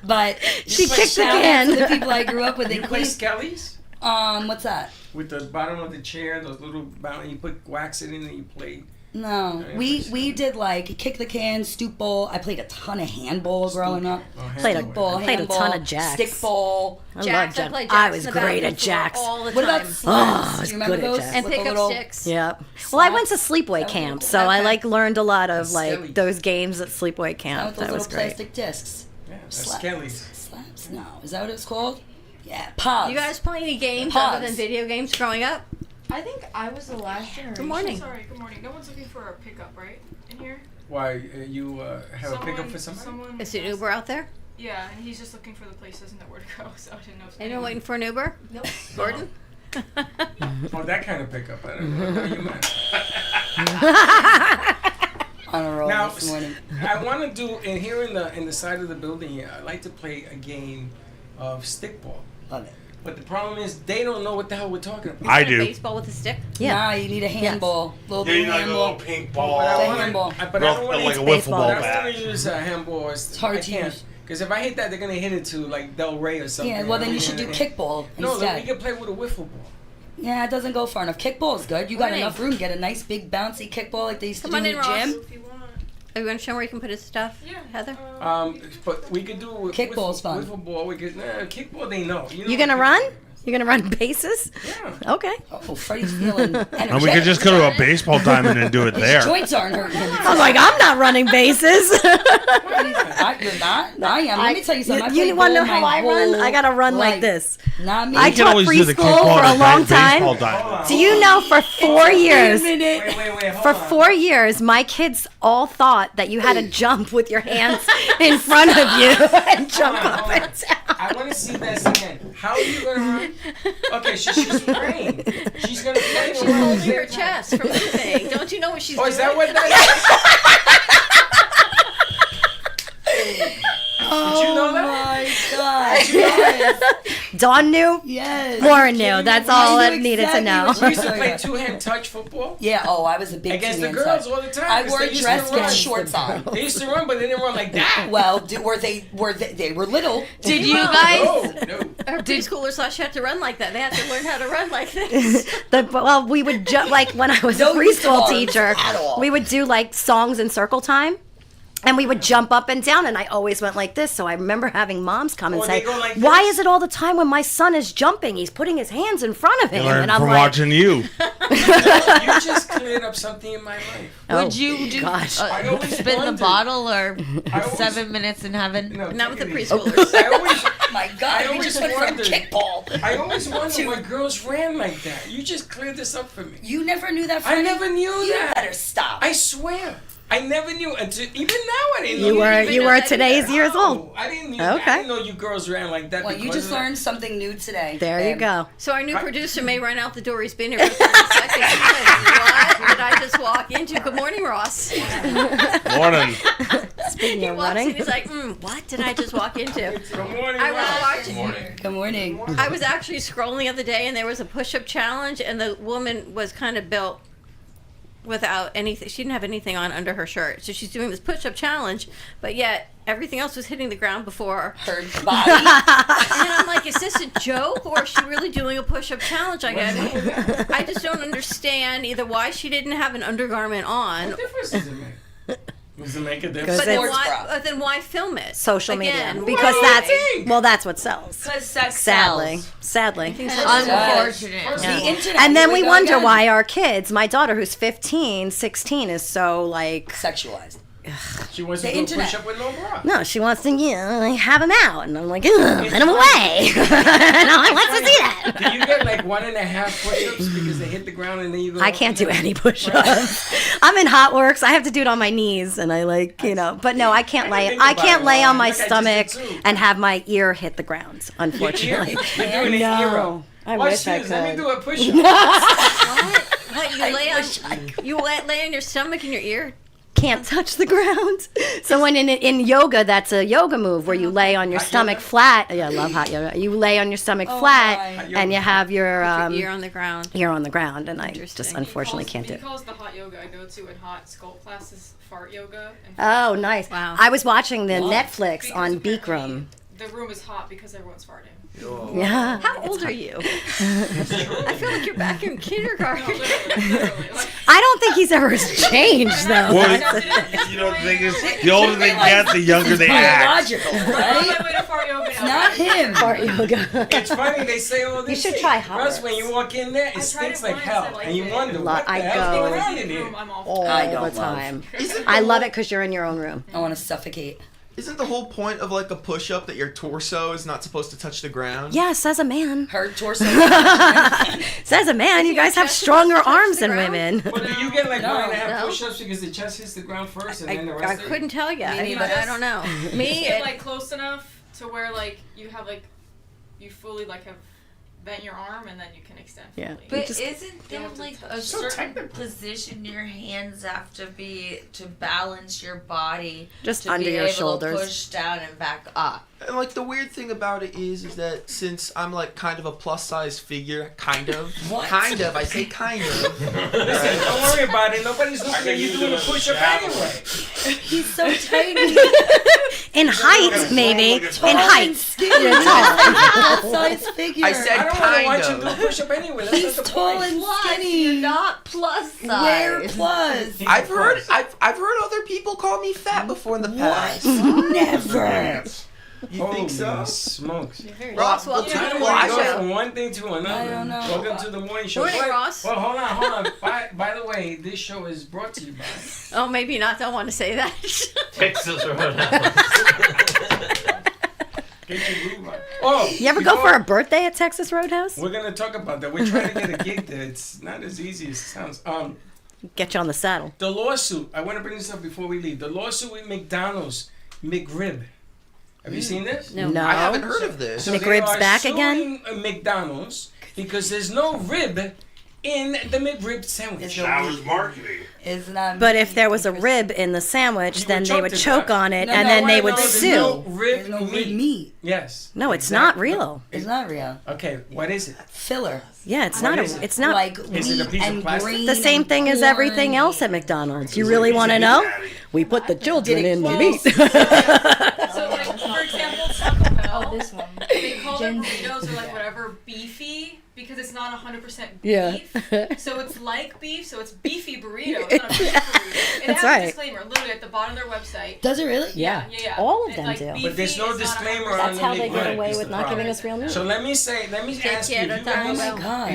but She kicked the shout out can. to the people I grew up with. You play Skellies? What's that? With the bottom of the chair, those little you put wax it in and you play. No, we did like kick the can, stoop ball. I played a ton of handball growing up. Played a handball, ton of jacks. stick ball. I love jacks. I was great at jacks. What about slams? I was Do you remember good at those? jacks. And With the pick up little- sticks. Yeah. Well, I went to sleepaway camp, so I learned a lot of like those games at sleepaway camp. With those That was little great. plastic discs. Yeah, that's Slaps. Skellies. Slaps? No, is that what it's called? Yeah, pods. You guys play any games Pods. other than video games growing up? I think I was the last generation. Good morning. Sorry, good morning. No one's looking for a pickup, right? In here? Why you have a pickup for somebody? Is it Uber out there? Yeah, and he's just looking for the place, doesn't know where to go, so I didn't know if Anyone waiting for an Uber? Nope. Gordon? Oh, that kind of pickup. I don't know what you meant. On a roll Now, this morning. I want to do here in the side of the building here. I like to play a game of stickball. Love it. But the problem is they don't know what the hell we're talking about. I do. Baseball with a stick? Nah, you need a handball. Little Yeah, bit you know, like a handball. little pink ball. But I It's a wanna- handball. But I don't want Like to a wiffle ball I bat. want to use a handball. It's hard I to can't. use. Because if I hit that, they're going to hit it to like Del Rey or something. Yeah, well then you should do kickball No, then we instead. can play with a wiffle ball. Yeah, it doesn't go far enough. Kickball is good. You got Morning. enough room to get a nice big bouncy kickball like they used to Come do on in in, the Ross. gym. If you want. Are you going to show where you can put his stuff? Yeah. Heather? But we could do Kickball's fun. Wiffle ball. We could kickball. They know. You gonna run? You gonna run bases? Yeah. Okay. Oh, Freddie's feeling energetic. And we could just go to a baseball diamond and do it there. His joints aren't hurting him. I was like, I'm not running bases. You're not? I am. Let me tell you something. You want to know how I run? I gotta run like this. Not me. I You can taught always do the preschool kickball for a at long baseball time. diamond. Do you know for 4 years? Wait, hold For on. 4 years, my kids all thought that you had to jump with your hands in front of you and jump Hold on, up hold on. and down. I want to see this again. How are you gonna run? Okay, she's praying. She's gonna play. She's holding her chest from moving. Don't you know what she's doing? Oh, is that what that is? Did you know that? my God. Dawn knew. Yes. Lauren knew. That's all I I knew needed to exactly know. what We used to play two-hand touch football Yeah, I was a big against the two-hand girls side. all the time. I 'cause wore they used dress to run. and shorts on. They used to run, but they didn't run like that. Well, they were little. Did you guys? No. Our preschoolers thought she had to run like that. They had to learn how to run like this. Well, we would like when I was No a use of preschool arms teacher, at all. we would do like songs in circle time. And we would jump up and down, and I always went like this. So I remember having moms come and Or say, they go like "Why this. is it all the time when my son is jumping, he's putting his hands in front of him?" I learned And I'm from like, watching you. You just cleared up something in my life. Would you do gosh. I always spin the wondered. bottle or I always- 7 minutes in heaven? No, Not with the take it easy. preschoolers. I always, My God, we always just went from wondered. kickball. I always wondered why girls ran like that. You just cleared this up for me. You never knew that, I Freddie? never knew You that. better stop. I swear. I never knew until even now I didn't know. You were today's years old. No, I didn't. Okay. I didn't know you girls ran like that. Well, you because just of that. learned something new today. There you go. So our new producer may run out the door. He's been here for 30 seconds. What did I just walk into? Good morning, Ross. Morning. Speaking He of walks running. in. He's like, what did I just walk into? Good morning. I was Ross. watching. Good morning. I was actually scrolling the other day, and there was a push-up challenge, and the woman was kind of built without anything. She didn't have anything on under her shirt, so she's doing this push-up challenge, but yet everything else was hitting the ground before her body. And I'm like, is this a joke, or is she really doing a push-up challenge? I just don't understand either why she didn't have an undergarment on. What difference does it make? Does it make a difference? But then why film it? Social Again, media. Because that's what sells. Because sex Sadly. sells. Sadly. Unfortunate. Yeah. The internet. And then here we go wonder again. why our kids, my daughter who's 15, 16, is so like sexualized. She wants The to do a internet. push-up with no bra. No, she wants to, have them out. And I'm like, ugh, put them away. And I want to see that. Do you get like 1.5 push-ups because they hit the ground and then you go? I can't do any push-ups. I'm in hot works. I have to do it on my knees, and I but no, I can't lay. I can't lay on my stomach and have my ear hit the ground. Unfortunately, You're doing an ear no. up. I Watch wish I this. Let me could. do a push-up. What, you lay on your stomach and your ear? Can't touch the ground. So when in yoga, that's a yoga move where you lay on your stomach flat. Yeah, I love hot yoga. You lay on your stomach flat, and you have your ear on the ground. Ear on the ground, and I just unfortunately can't do He it. calls the hot yoga I go to in hot sculpt classes fart yoga. And Oh, nice. Wow. I was watching the Wow. Netflix on Bikram. the room is hot because everyone's farting. Yeah. How old are you? I feel like you're back in kindergarten. I don't think he's ever changed though. Well, That's the thing. you know, the thing is, the older they get, the younger they act. Biological, right? It's not him. Fart yoga. It's funny they say all this. You should shit. try hot Russ, when you walk in there, it stinks like hell, and you wonder what the I hell's go going on in here. all I the don't time. love. I love it because you're in your own room. I want to suffocate. Isn't the whole point of like a push-up that your torso is not supposed to touch the ground? Yeah, says a man. Her torso. Says a man. You guys have stronger arms than women. But do you get like No. 1.5 No. push-ups because the chest hits the ground first and then the I rest? couldn't tell you. Me neither. I don't know. Me, Get like close enough to where like you have like you fully like have bent your arm and then you can extend fully. Yeah. But Just- isn't there like a certain position your hands have to be to balance your body Just to under be your able shoulders. to push down and back up? And like the weird thing about it is that since I'm like kind of a plus size figure, kind of, I say kind of. Listen, don't worry about it. Nobody's looking at you doing a push-up anyway. He's so tiny. In height, maybe. In height. Skinny. You're tall. Plus size figure. I said I don't want to watch kind him do a of. push-up anyway. That's He's not the tall point. and Plus, skinny. you're not plus size. Where plus? I've heard other people call me fat before in the past. Never. You think so? Smokes. Ross, Well, welcome you to the know, morning I go show. from one thing to another. I don't know. Welcome to the morning show. Morning, But- Ross. Well, hold on. By the way, this show is brought to you by. Oh, maybe not. Don't want to say that. Texas Roadhouse. Get your groove on. Oh, You ever go for a birthday at Texas Roadhouse? We're gonna talk about that. We're trying to get a gig there. It's not as easy as it sounds. Get you on the saddle. The lawsuit. I want to bring this up before we leave. The lawsuit with McDonald's McRib. Have you seen this? No. I haven't heard of this. So McRib's they are back suing again? McDonald's because there's no rib in the McRib sandwich. That was marketing. It's not. But if there was a rib in the sandwich, You then would they choke would to choke death. on it, No, and no, then they No, would there's sue. no rib There's no meat. red meat. Yes. No, it's Exactly. not real. It's not real. Okay, what is it? Filler. Yeah, it's What not. is it? It's not Like Is it a wheat piece of and plastic? green the same and thing as corn. everything else at McDonald's. You really want to know? We put the children in the meat. So like for example, Taco Bell, Oh, this one. they call their Gen- burritos or like whatever beefy because it's not 100% beef. Yeah. So it's like beef, so it's beefy burrito. It's not a beef burrito. It That's has a right. disclaimer literally at the bottom of their website. Does it really? Yeah. Yeah. All of It's them like do. But there's no beefy, it's not disclaimer 100% on That's how they get Right, away is with the not giving problem. us real news. So let me ask you, Oh my God.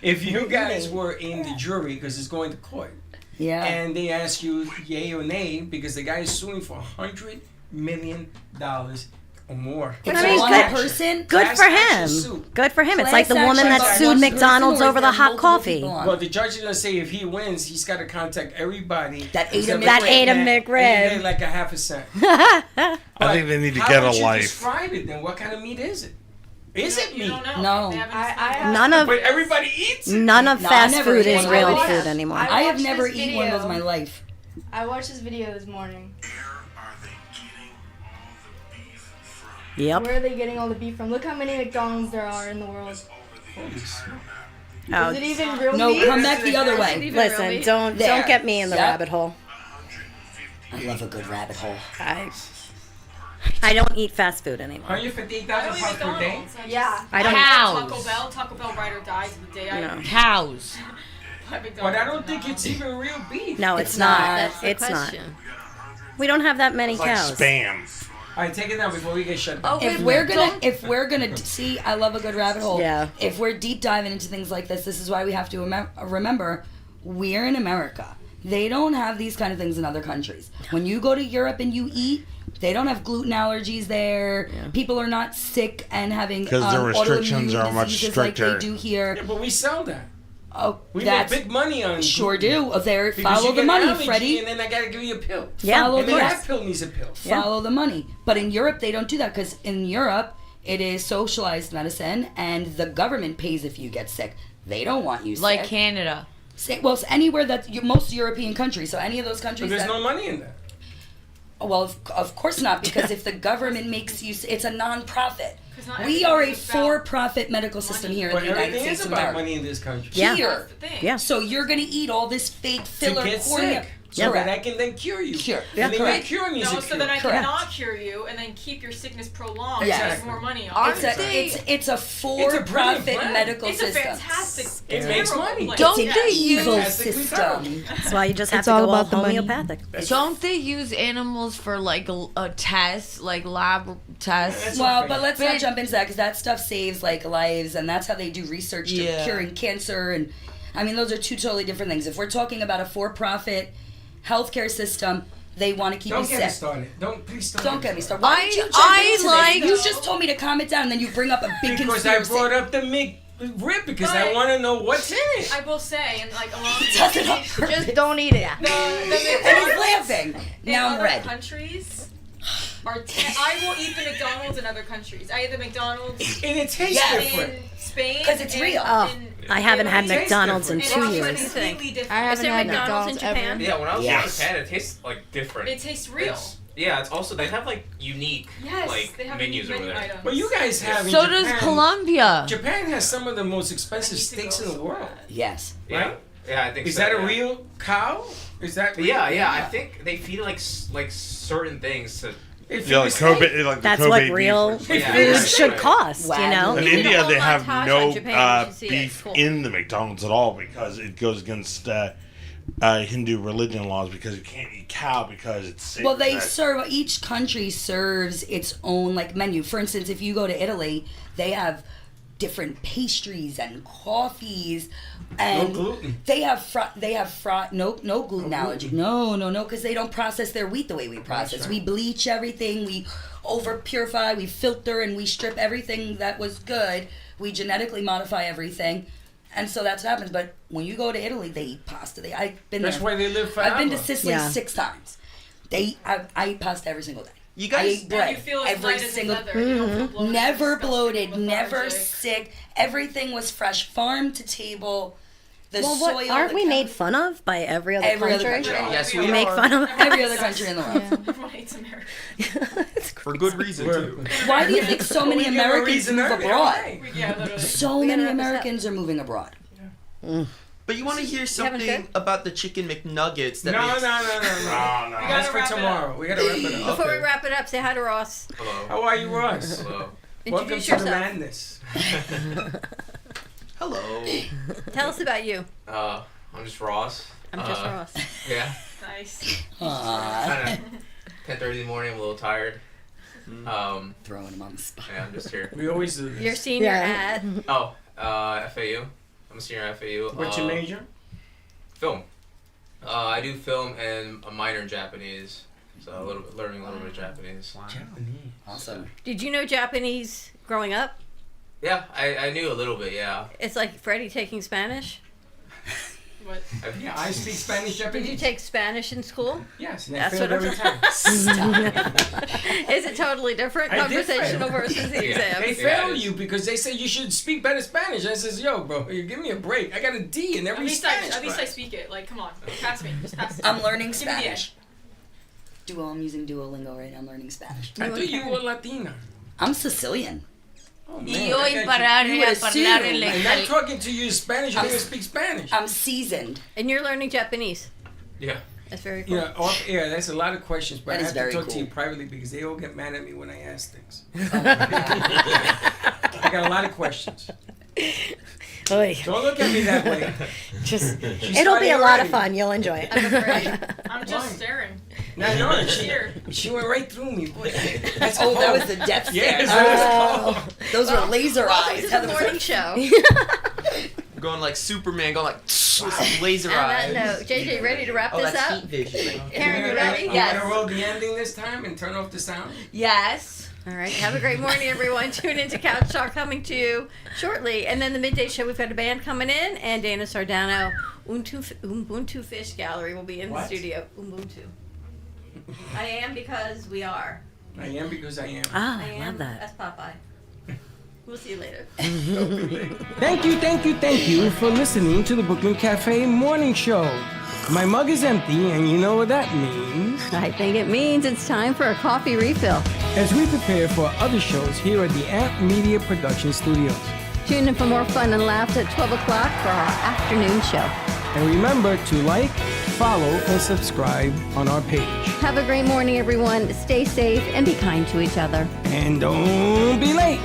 if you guys were in the jury, because it's going to court, Yeah. and they ask you yay or nay, because the guy is suing for $100 million or more. It's I mean, one good- person. Good Class for action him. suit. Good for him. It's Class like the woman action that by sued one McDonald's person, or over is the there hot multiple coffee. people on? Well, the judge is gonna say if he wins, he's got to contact everybody That ate a except That for ate a Matt, McRib. and he made like a half a cent. I think they need to How get would a you life. describe it then? What kind of meat is it? Is it meat? No. None of But everybody eats it. none of No, I fast never food ate is one. real I food anymore. I have watched never this eaten one of those in my video. life. I watched this video this morning. Yep. Where are they getting all the beef from? Look how many McDonald's there are in the world. Oh, Is it even real No, meat? come back the other way. listen, don't There. get me in the Yep. rabbit hole. I love a good rabbit hole. I don't eat fast food anymore. Are you for $8,000 per day? Yeah. I don't- Taco Bell ride or dies the day I No. Cows. But I don't think it's even real beef. No, it's not. It's not. We don't have that many It's like cows. spam. All right, take it down before we get shut down. If we're gonna see, I love a good rabbit hole. Yeah. If we're deep diving into things like this is why we have to remember we're in America. They don't have these kind of things in other countries. When you go to Europe and you eat, they don't have gluten allergies there. People are not sick and having 'Cause their restrictions autoimmune are much diseases like stricter. they do here. Yeah, but we sell that. Oh, We make big money on Sure gluten. do. There, Because follow you the get money, allergy, Freddie. And then I gotta give you a pill. Yeah, Follow And the then money. that pill needs a pill. Follow the money. But in Europe, they don't do that because in Europe, it is socialized medicine, and the government pays if you get sick. They don't want you Like sick. Canada. Well, it's anywhere that most European countries. So any of those countries. But there's that, no money in that. Well, of course not, because if the government makes you, it's a non-profit. not We everything are a is about for-profit medical system here in But the United everything States is of about America. money in this country. Yeah. Here. That's the thing. Yeah. So you're going to eat all this fake To filler get cornea. sick. So that I can then cure you. Cure. And then Correct. your cure needs No, a so cure. then I Correct. cannot cure you and then keep your sickness prolonged Yes. and make more money on It's it. a for-profit plan. medical It's a system. fantastic. It makes terrible money. place. Don't It's they an evil use- system. That's why you just have It's to all go all about the money. homeopathic. Don't they use animals for like a test, like lab tests? Well, but let's not jump into that because that stuff saves like lives, and that's how they do research to Yeah. curing cancer. And I mean, those are two totally different things. If we're talking about a for-profit healthcare system, they want to keep Don't you get me sick. started. Please Don't get me started. Why did you jump into like- this? You just told me to calm it down, and then you bring up a big Because conspiracy. I brought up the McRib because I But- want to know what's in it. I will say, and like along Does it on purpose. Just don't eat it. And he's laughing. in Now I'm other red. countries are I will eat the McDonald's in other countries. I eat the McDonald's And it tastes Yes. different. in Spain 'Cause it's and real. Oh, in- I haven't had It tastes McDonald's in and different. 2 it's years. completely different. I haven't there had McDonald's in McDonald's ever. Japan? Yeah, when I was Yes. in Japan, it tastes like different. It tastes real. Yeah, it's also they have like unique Yes, like they have menus unique over menu there. items. But you guys have in So Japan, does Colombia. Japan has some of the most expensive I need to steaks go in the so world. Yes. Yeah, Right? yeah, I think Is so, that a yeah. real cow? Is that real? Yeah, I think they feed like certain things to. Yeah, like Kobe, like the That's Kobe what beef, real for example. food right, should right. cost, you know? In They did a India, whole they have montage no on Japan. You should see it. beef Cool. in the McDonald's at all because it goes against Hindu religion laws because you can't eat cow because it's sacred. Well, they serve, each country serves its own like menu. For instance, if you go to Italy, they have different pastries and coffees, and No gluten. they have no gluten allergy. No, because they don't process their wheat the way we process. right. We bleach everything, we over purify, we filter, and we strip everything that was good. We genetically modify everything. And so that's what happens. But when you go to Italy, they eat pasta. I've been That's there. why they live forever. I've been to Sicily Yeah. 6 times. I eat pasta every single day. You I guys, eat And bread you feel as every light as a single. feather. You don't feel bloated, Never disgusting, bloated, never lethargic. sick. Everything was fresh, farm to table. The Well, soil. what, aren't the we chem- made fun of by every other Every other country? country. Yes, we we make are. fun of Every other country in the world. Everyone hates America. for good reason too. Why do you think so many We give a Americans reason move every abroad? day. Yeah, literally. So We many gotta wrap this up. Americans are moving abroad. But you want to hear having something food? about the chicken McNuggets? That No, makes, no. No. That's for wrap it up. tomorrow. We gotta wrap it up. Before we Okay. wrap it up, say hi to Ross. Hello. How are you, Ross? Hello. Welcome Introduce to the yourself. madness. Hello. Tell us about you. I'm just Ross. I'm just Ross. Yeah. Nice. Kind of 10:30 in the morning. I'm a little tired. Throwing him on the spot. Yeah, I'm just here. We always do this. You're senior at. Oh, FAU. I'm a senior at FAU. What's your major? Film. I do film and a minor in Japanese. So learning a little bit of Japanese. Japanese. Awesome. Did you know Japanese growing up? Yeah, I knew a little bit. Yeah. It's like Freddie taking Spanish. What? Yeah, I speak Spanish, Japanese. Did you take Spanish in school? Yes, and I That's failed what I'm every time. Is it totally different? I did Conversational fail. versus the They exam. fail you because they say you should speak better Spanish. I says, yo, bro, you give me a break. I got a D in every Spanish At least I class. speak it. Like, come on, pass me. Just pass it. I'm learning Give me the Spanish. I'm using Duolingo right now. I'm learning Spanish. I thought you were Latina. I'm Sicilian. Oh, Y man, hoy I got you. pararé You would a assume. parlarle And I'm talking to you in Spanish. You don't even speak Spanish. I'm seasoned. And you're learning Japanese. Yeah. That's very cool. Yeah, off air, that's a lot of questions, but That I is have to very talk to cool. you privately because they all get mad at me when I ask things. Oh my God. I got a lot of questions. Oy. Don't look at me that way. Just, She's it'll be a starting lot already. of fun. You'll enjoy it. I'm afraid. I'm just Why? staring. No, Here. she went right through me. Boy. That's Oh, that cold. was the death stare. Yes, that was cold. Those were laser Welcome eyes. to Heather the was morning like, show. Going like Superman, going like with laser On eyes. that note, JJ, ready to wrap Oh, this that's up? heat vision. Karen, you ready? I'm Yes. gonna roll the ending this time and turn off the sound. Yes. All right. Have a great morning, everyone. Tune into Couch Talk coming to you shortly. And then the midday show, we've got a band coming in, and Dana Sardano, Ubuntu Fish Gallery will be in the What? studio. Ubuntu. I am because we are. I am because I am. Ah, I I am. love that. That's Popeye. We'll see you later. Thank you for listening to the Brooklyn Cafe Morning Show. My mug is empty, and you know what that means. I think it means it's time for a coffee refill. As we prepare for other shows here at the Amp Media Production Studios. Tune in for more fun and laughs at 12 o'clock for our afternoon show. And remember to like, follow, and subscribe on our page. Have a great morning, everyone. Stay safe and be kind to each other. And don't be late.